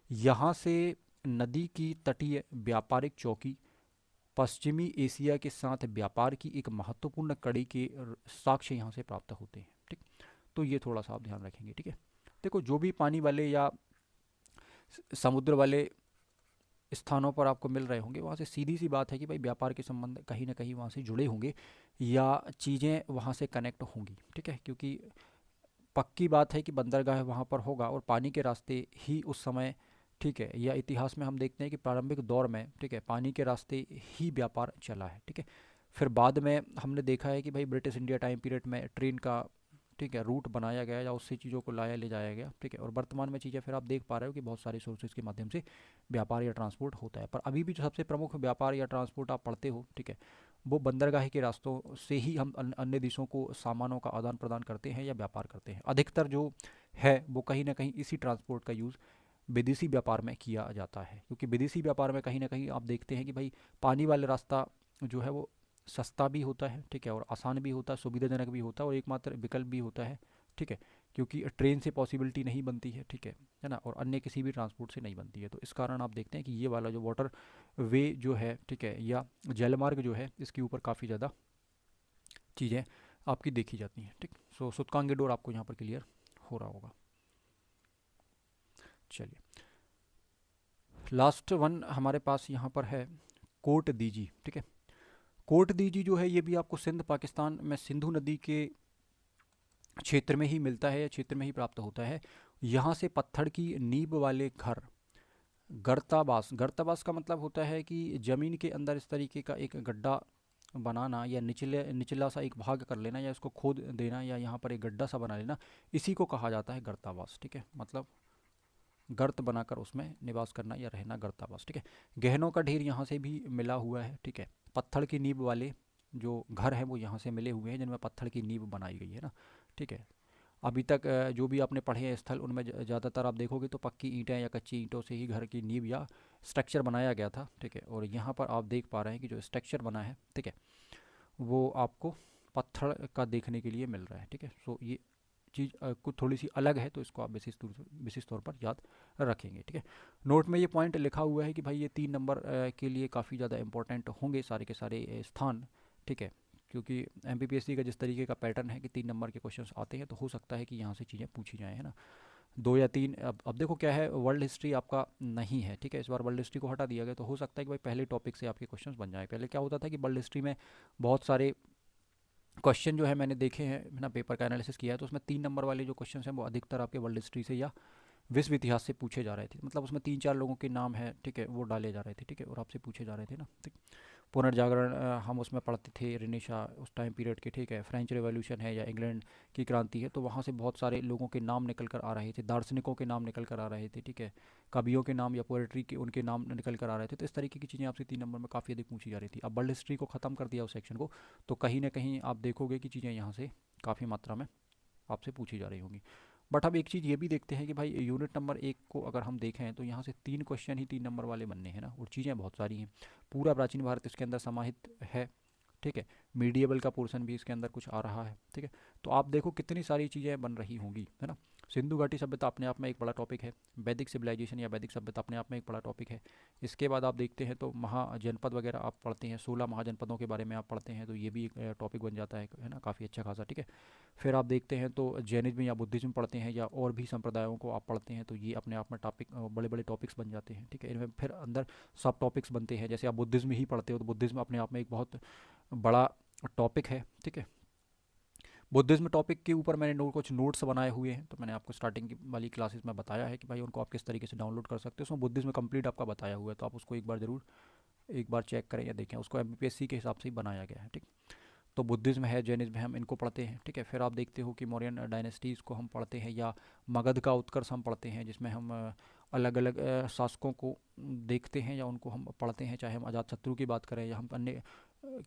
यहाँ से नदी की तटीय व्यापारिक चौकी, पश्चिमी एशिया के साथ व्यापार की एक महत्वपूर्ण कड़ी के साक्ष्य यहाँ से प्राप्त होते हैं। ठीक, तो ये थोड़ा सा आप ध्यान रखेंगे। ठीक है, देखो जो भी पानी वाले या समुद्र वाले स्थानों पर आपको मिल रहे होंगे, वहाँ से सीधी सी बात है कि भाई व्यापार के संबंध कहीं ना कहीं वहाँ से जुड़े होंगे या चीज़ें वहाँ से कनेक्ट होंगी। ठीक है, क्योंकि पक्की बात है कि बंदरगाह वहाँ पर होगा और पानी के रास्ते ही उस समय, ठीक है, या इतिहास में हम देखते हैं कि प्रारंभिक दौर में, ठीक है, पानी के रास्ते ही व्यापार चला है। ठीक है, फिर बाद में हमने देखा है कि भाई ब्रिटिश इंडिया टाइम पीरियड में ट्रेन का, ठीक है, रूट बनाया गया या उससे चीज़ों को लाया ले जाया गया। ठीक है, और वर्तमान में चीज़ें फिर आप देख पा रहे हो कि बहुत सारे सोर्सेज के माध्यम से व्यापार या ट्रांसपोर्ट होता है, पर अभी भी जो सबसे प्रमुख व्यापार या ट्रांसपोर्ट आप पढ़ते हो, ठीक है, वो बंदरगाह के रास्तों से ही हम अन्य देशों को सामानों का आदान प्रदान करते हैं या व्यापार करते हैं। अधिकतर जो है वो कहीं ना कहीं इसी ट्रांसपोर्ट का यूज़ विदेशी व्यापार में किया जाता है, क्योंकि विदेशी व्यापार में कहीं ना कहीं आप देखते हैं कि भाई पानी वाला रास्ता जो है वो सस्ता भी होता है। ठीक है, और आसान भी होता है, सुविधाजनक भी होता है, और एकमात्र विकल्प भी होता है। ठीक है, क्योंकि ट्रेन से पॉसिबिलिटी नहीं बनती है। ठीक है ना, और अन्य किसी भी ट्रांसपोर्ट से नहीं बनती है। तो इस कारण आप देखते हैं कि ये वाला जो वाटर वे जो है, ठीक है, या जलमार्ग जो है, इसके ऊपर काफ़ी ज़्यादा चीज़ें आपकी देखी जाती हैं। ठीक, सो सुतकांगे डोर आपको यहाँ पर क्लियर हो रहा होगा। चलिए, लास्ट वन हमारे पास यहाँ पर है कोट दीजी, ठीक है। कोट दीजी जो है ये भी आपको सिंध पाकिस्तान में सिंधु नदी के क्षेत्र में ही मिलता है या क्षेत्र में ही प्राप्त होता है। यहाँ से पत्थर की नींव वाले घर, गर्ताबास, गर्ताबास का मतलब होता है कि ज़मीन के अंदर इस तरीके का एक गड्ढा बनाना या निचला सा एक भाग कर लेना या इसको खोद देना या यहाँ पर एक गड्ढा सा बना लेना, इसी को कहा जाता है गर्तावास, ठीक है। मतलब गर्त बनाकर उसमें निवास करना या रहना, गर्तावास, ठीक है। गहनों का ढेर यहाँ से भी मिला हुआ है, ठीक है। पत्थर की नींव वाले जो घर हैं वो यहाँ से मिले हुए हैं जिनमें पत्थर की नींव बनाई गई है ना, ठीक है। अभी तक जो भी आपने पढ़े हैं स्थल, उनमें ज़्यादातर आप देखोगे तो पक्की ईंटें या कच्ची ईंटों से ही घर की नींव या स्ट्रक्चर बनाया गया था, ठीक है। और यहाँ पर आप देख पा रहे हैं कि जो स्ट्रक्चर बना है, ठीक है, वो आपको पत्थर का देखने के लिए मिल रहा है, ठीक है। सो ये चीज़ कुछ थोड़ी सी अलग है, तो इसको आप विशेष तौर पर याद रखेंगे, ठीक है। नोट में ये पॉइंट लिखा हुआ है कि भाई ये 3 नंबर के लिए काफ़ी ज़्यादा इंपॉर्टेंट होंगे सारे के सारे स्थान, ठीक है। क्योंकि एमपीपीएससी का जिस तरीके का पैटर्न है कि 3 नंबर के क्वेश्चंस आते हैं, तो हो सकता है कि यहाँ से चीज़ें पूछी जाएँ, है ना। 2 या 3, अब देखो क्या है, वर्ल्ड हिस्ट्री आपका नहीं है, ठीक है। इस बार वर्ल्ड हिस्ट्री को हटा दिया गया, तो हो सकता है कि भाई पहले टॉपिक से आपके क्वेश्चंस बन जाए। पहले क्या होता था कि वर्ल्ड हिस्ट्री में बहुत सारे क्वेश्चन जो है मैंने देखे हैं ना, पेपर का एनालिसिस किया है, तो उसमें 3 नंबर वाले जो क्वेश्चन हैं वो अधिकतर आपके वर्ल्ड हिस्ट्री से या विश्व इतिहास से पूछे जा रहे थे। मतलब उसमें 3-4 लोगों के नाम है, ठीक है, वो डाले जा रहे थे, ठीक है, और आपसे पूछे जा रहे थे ना, ठीक। पुनर्जागरण हम उसमें पढ़ते थे, रेनेसा उस टाइम पीरियड के, ठीक है। फ्रेंच रेवोल्यूशन है या इंग्लैंड की क्रांति है, तो वहाँ से बहुत सारे लोगों के नाम निकल कर आ रहे थे, दार्शनिकों के नाम निकल कर आ रहे थे, ठीक है। कवियों के नाम या पोएट्री के उनके नाम निकल कर आ रहे थे। तो इस तरीके की चीज़ें आपसे 3 नंबर में काफ़ी अधिक पूछी जा रही थी। अब वर्ल्ड हिस्ट्री को ख़त्म कर दिया उस सेक्शन को, तो कहीं ना कहीं आप देखोगे कि चीज़ें यहाँ से काफ़ी मात्रा में आपसे पूछी जा रही होंगी। बट अब एक चीज़ ये भी देखते हैं कि भाई यूनिट नंबर 1 को अगर हम देखें तो यहाँ से 3 क्वेश्चन ही 3 नंबर वाले बनने हैं ना, और चीज़ें बहुत सारी हैं। पूरा प्राचीन भारत इसके अंदर समाहित है, ठीक है। मीडिएबल का पोर्शन भी इसके अंदर कुछ आ रहा है, ठीक है। तो आप देखो कितनी सारी चीज़ें बन रही होंगी, है ना। सिंधु घाटी सभ्यता अपने आप में एक बड़ा टॉपिक है। वैदिक सिविलाइजेशन या वैदिक सभ्यता अपने आप में एक बड़ा टॉपिक है। इसके बाद आप देखते हैं तो महाजनपद वगैरह आप पढ़ते हैं, 16 महाजनपदों के बारे में आप पढ़ते हैं, तो ये भी एक टॉपिक बन जाता है ना, काफ़ी अच्छा खासा, ठीक है। फिर आप देखते हैं तो जैनिज्म या बुद्धिज्म पढ़ते हैं या और भी संप्रदायों को आप पढ़ते हैं, तो ये अपने आप में टॉपिक बड़े बड़े टॉपिक्स बन जाते हैं, ठीक है। इनमें फिर अंदर सब टॉपिक्स बनते हैं। जैसे आप बुद्धिज्म ही पढ़ते हो तो बुद्धिज्म अपने आप में एक बहुत बड़ा टॉपिक है, ठीक है। बुद्धिज्म टॉपिक के ऊपर मैंने कुछ नोट्स बनाए हुए हैं, तो मैंने आपको स्टार्टिंग की वाली क्लासेस में बताया है कि भाई उनको आप किस तरीके से डाउनलोड कर सकते हो। उसमें बुद्धिज्म कंप्लीट आपका बताया हुआ है, तो आप उसको एक बार ज़रूर एक बार चेक करें या देखें। उसको एमपीएससी के हिसाब से ही बनाया गया है, ठीक। तो बुद्धिज्म है, जैनिज्म है, हम इनको पढ़ते हैं, ठीक है। फिर आप देखते हो कि मौर्यन डायनेस्टीज़ को हम पढ़ते हैं या मगध का उत्कर्ष हम पढ़ते हैं, जिसमें हम अलग अलग शासकों को देखते हैं या उनको हम पढ़ते हैं, चाहे हम अजातशत्रु की बात करें या हम अन्य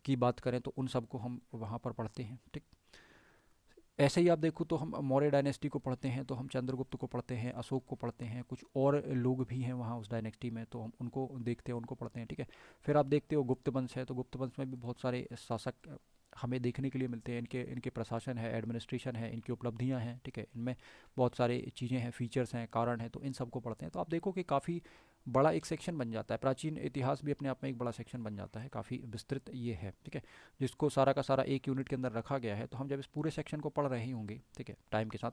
की बात करें, तो उन सबको हम वहाँ पर पढ़ते हैं, ठीक। ऐसे ही आप देखो तो हम मौर्य डायनेस्टी को पढ़ते हैं, तो हम चंद्रगुप्त को पढ़ते हैं, अशोक को पढ़ते हैं, कुछ और लोग भी हैं वहाँ उस डायनेस्टी में, तो हम उनको देखते हैं, उनको पढ़ते हैं, ठीक है। फिर आप देखते हो गुप्त वंश है, तो गुप्त वंश में भी बहुत सारे शासक हमें देखने के लिए मिलते हैं। इनके इनके प्रशासन है, एडमिनिस्ट्रेशन है, इनकी उपलब्धियाँ हैं, ठीक है। इनमें बहुत सारे चीज़ें हैं, फीचर्स हैं, कारण हैं, तो इन सबको पढ़ते हैं। तो आप देखो कि काफ़ी बड़ा एक सेक्शन बन जाता है। प्राचीन इतिहास भी अपने आप में एक बड़ा सेक्शन बन जाता है, काफ़ी विस्तृत ये है, ठीक है। जिसको सारा का सारा एक यूनिट के अंदर रखा गया है, तो हम जब इस पूरे सेक्शन को पढ़ रहे होंगे, ठीक है, टाइम के साथ,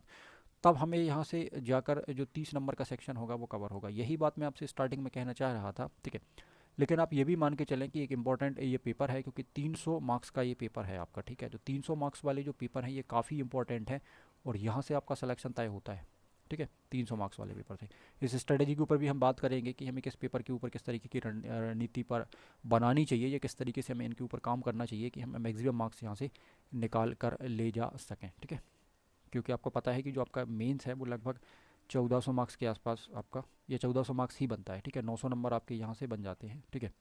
तब हमें यहाँ से जाकर जो 30 नंबर का सेक्शन होगा वो कवर होगा। यही बात मैं आपसे स्टार्टिंग में कहना चाह रहा था, ठीक है। लेकिन आप ये भी मान के चलें कि एक इम्पॉर्टेंट ये पेपर है, क्योंकि 300 मार्क्स का ये पेपर है आपका, ठीक है। तो 300 मार्क्स वाले जो पेपर हैं ये काफ़ी इंपॉर्टेंट है, और यहाँ से आपका सिलेक्शन तय होता है, ठीक है, 300 मार्क्स वाले पेपर से। इस स्ट्रेटेजी के ऊपर भी हम बात करेंगे कि हमें किस पेपर के ऊपर किस तरीके की रणनीति पर बनानी चाहिए, या किस तरीके से हमें इनके ऊपर काम करना चाहिए कि हम मैक्सिमम मार्क्स यहाँ से निकाल कर ले जा सकें, ठीक है। क्योंकि आपको पता है कि जो आपका मेंस है वो लगभग 1400 मार्क्स के आसपास आपका, ये 1400 मार्क्स ही बनता है, ठीक है। 900 नंबर आपके यहाँ से बन जाते हैं, ठीक है।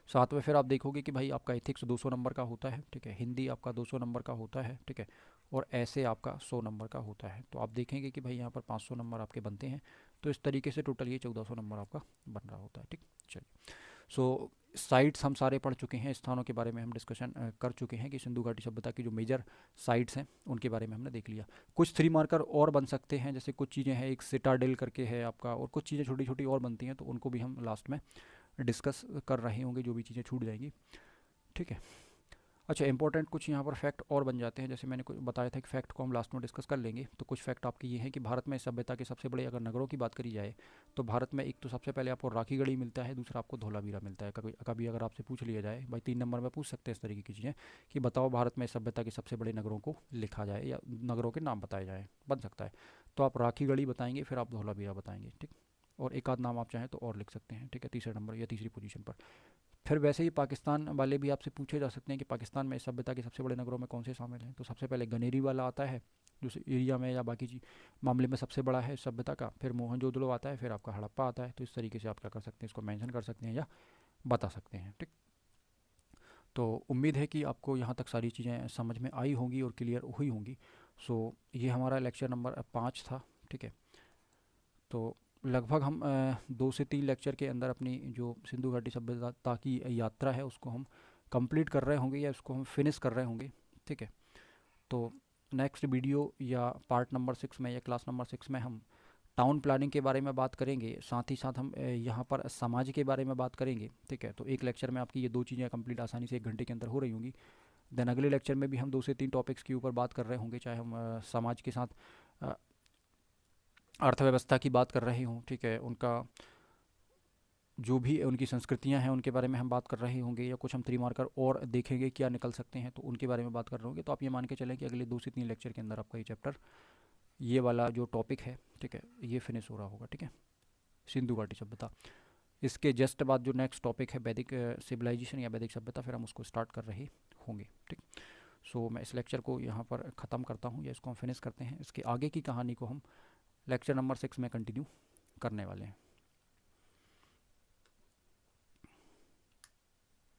साथ में फिर आप देखोगे कि भाई आपका एथिक्स 200 नंबर का होता है, ठीक है। हिंदी आपका 200 नंबर का होता है, ठीक है। और ऐसे आपका 100 नंबर का होता है। तो आप देखेंगे कि भाई यहाँ पर 500 नंबर आपके बनते हैं। तो इस तरीके से टोटल ये 1400 नंबर आपका बन रहा होता है, ठीक। चलिए, सो साइट्स हम सारे पढ़ चुके हैं, स्थानों के बारे में हम डिस्कशन कर चुके हैं कि सिंधु घाटी सभ्यता की जो मेजर साइट्स हैं उनके बारे में हमने देख लिया। कुछ 3 मार्कर और बन सकते हैं, जैसे कुछ चीज़ें हैं, एक सिटाडेल करके है आपका, और कुछ चीज़ें छोटी छोटी और बनती हैं, तो उनको भी हम लास्ट में डिस्कस कर रहे होंगे, जो भी चीज़ें छूट जाएंगी, ठीक है। अच्छा, इंपॉर्टेंट कुछ यहाँ पर फैक्ट और बन जाते हैं। जैसे मैंने कुछ बताया था कि फैक्ट को हम लास्ट में डिस्कस कर लेंगे, तो कुछ फैक्ट आपके ये हैं कि भारत में सभ्यता के सबसे बड़े अगर नगरों की बात करी जाए तो भारत में एक तो सबसे पहले आपको राखीगढ़ी मिलता है, दूसरा आपको धौलावीरा मिलता है। कभी कभी अगर आपसे पूछ लिया जाए भाई 3 नंबर में पूछ सकते हैं इस तरीके की चीज़ें कि बताओ भारत में सभ्यता के सबसे बड़े नगरों को लिखा जाए या नगरों के नाम बताए जाए, बन सकता है। तो आप राखीगढ़ी बताएंगे, फिर आप धौलावीरा बताएंगे, ठीक। और एक आध नाम आप चाहें तो और लिख सकते हैं, ठीक है, तीसरे नंबर या तीसरी पोजीशन पर। फिर वैसे ही पाकिस्तान वाले भी आपसे पूछे जा सकते हैं कि पाकिस्तान में इस सभ्यता के सबसे बड़े नगरों में कौन से शामिल हैं। तो सबसे पहले गनेरी वाला आता है जो एरिया में या बाकी चीज मामले में सबसे बड़ा है इस सभ्यता का। फिर मोहनजोदड़ो आता है, फिर आपका हड़प्पा आता है। तो इस तरीके से आप क्या कर सकते हैं, इसको मेंशन कर सकते हैं या बता सकते हैं, ठीक। तो उम्मीद है कि आपको यहाँ तक सारी चीज़ें समझ में आई होंगी और क्लियर हुई होंगी। सो ये हमारा लेक्चर नंबर 5 था, ठीक है। तो लगभग हम 2 से 3 लेक्चर के अंदर अपनी जो सिंधु घाटी सभ्यता की यात्रा है उसको हम कंप्लीट कर रहे होंगे या उसको हम फिनिश कर रहे होंगे, ठीक है। तो नेक्स्ट वीडियो या पार्ट नंबर 6 में या क्लास नंबर 6 में हम टाउन प्लानिंग के बारे में बात करेंगे, साथ ही साथ हम यहाँ पर समाज के बारे में बात करेंगे, ठीक है। तो एक लेक्चर में आपकी ये 2 चीज़ें कंप्लीट आसानी से 1 घंटे के अंदर हो रही होंगी। देन अगले लेक्चर में भी हम 2 से 3 टॉपिक्स के ऊपर बात कर रहे होंगे, चाहे हम समाज के साथ अ, अर्थव्यवस्था की बात कर रहे हों, ठीक है, उनका जो भी उनकी संस्कृतियां हैं उनके बारे में हम बात कर रहे होंगे, या कुछ हम त्रिमार्कर और देखेंगे क्या निकल सकते हैं तो उनके बारे में बात कर रहे होंगे। तो आप ये मान के चलें कि अगले 2 से 3 लेक्चर के अंदर आपका ये चैप्टर, ये वाला जो टॉपिक है, ठीक है, ये फिनिश हो रहा होगा, ठीक है, सिंधु घाटी सभ्यता। इसके जस्ट बाद जो नेक्स्ट टॉपिक है वैदिक सिविलाइजेशन या वैदिक सभ्यता, फिर हम उसको स्टार्ट कर रहे होंगे, ठीक। सो मैं इस लेक्चर को यहाँ पर ख़त्म करता हूँ या इसको हम फिनिश करते हैं। इसके आगे की कहानी को हम लेक्चर नंबर 6 में कंटिन्यू करने वाले हैं।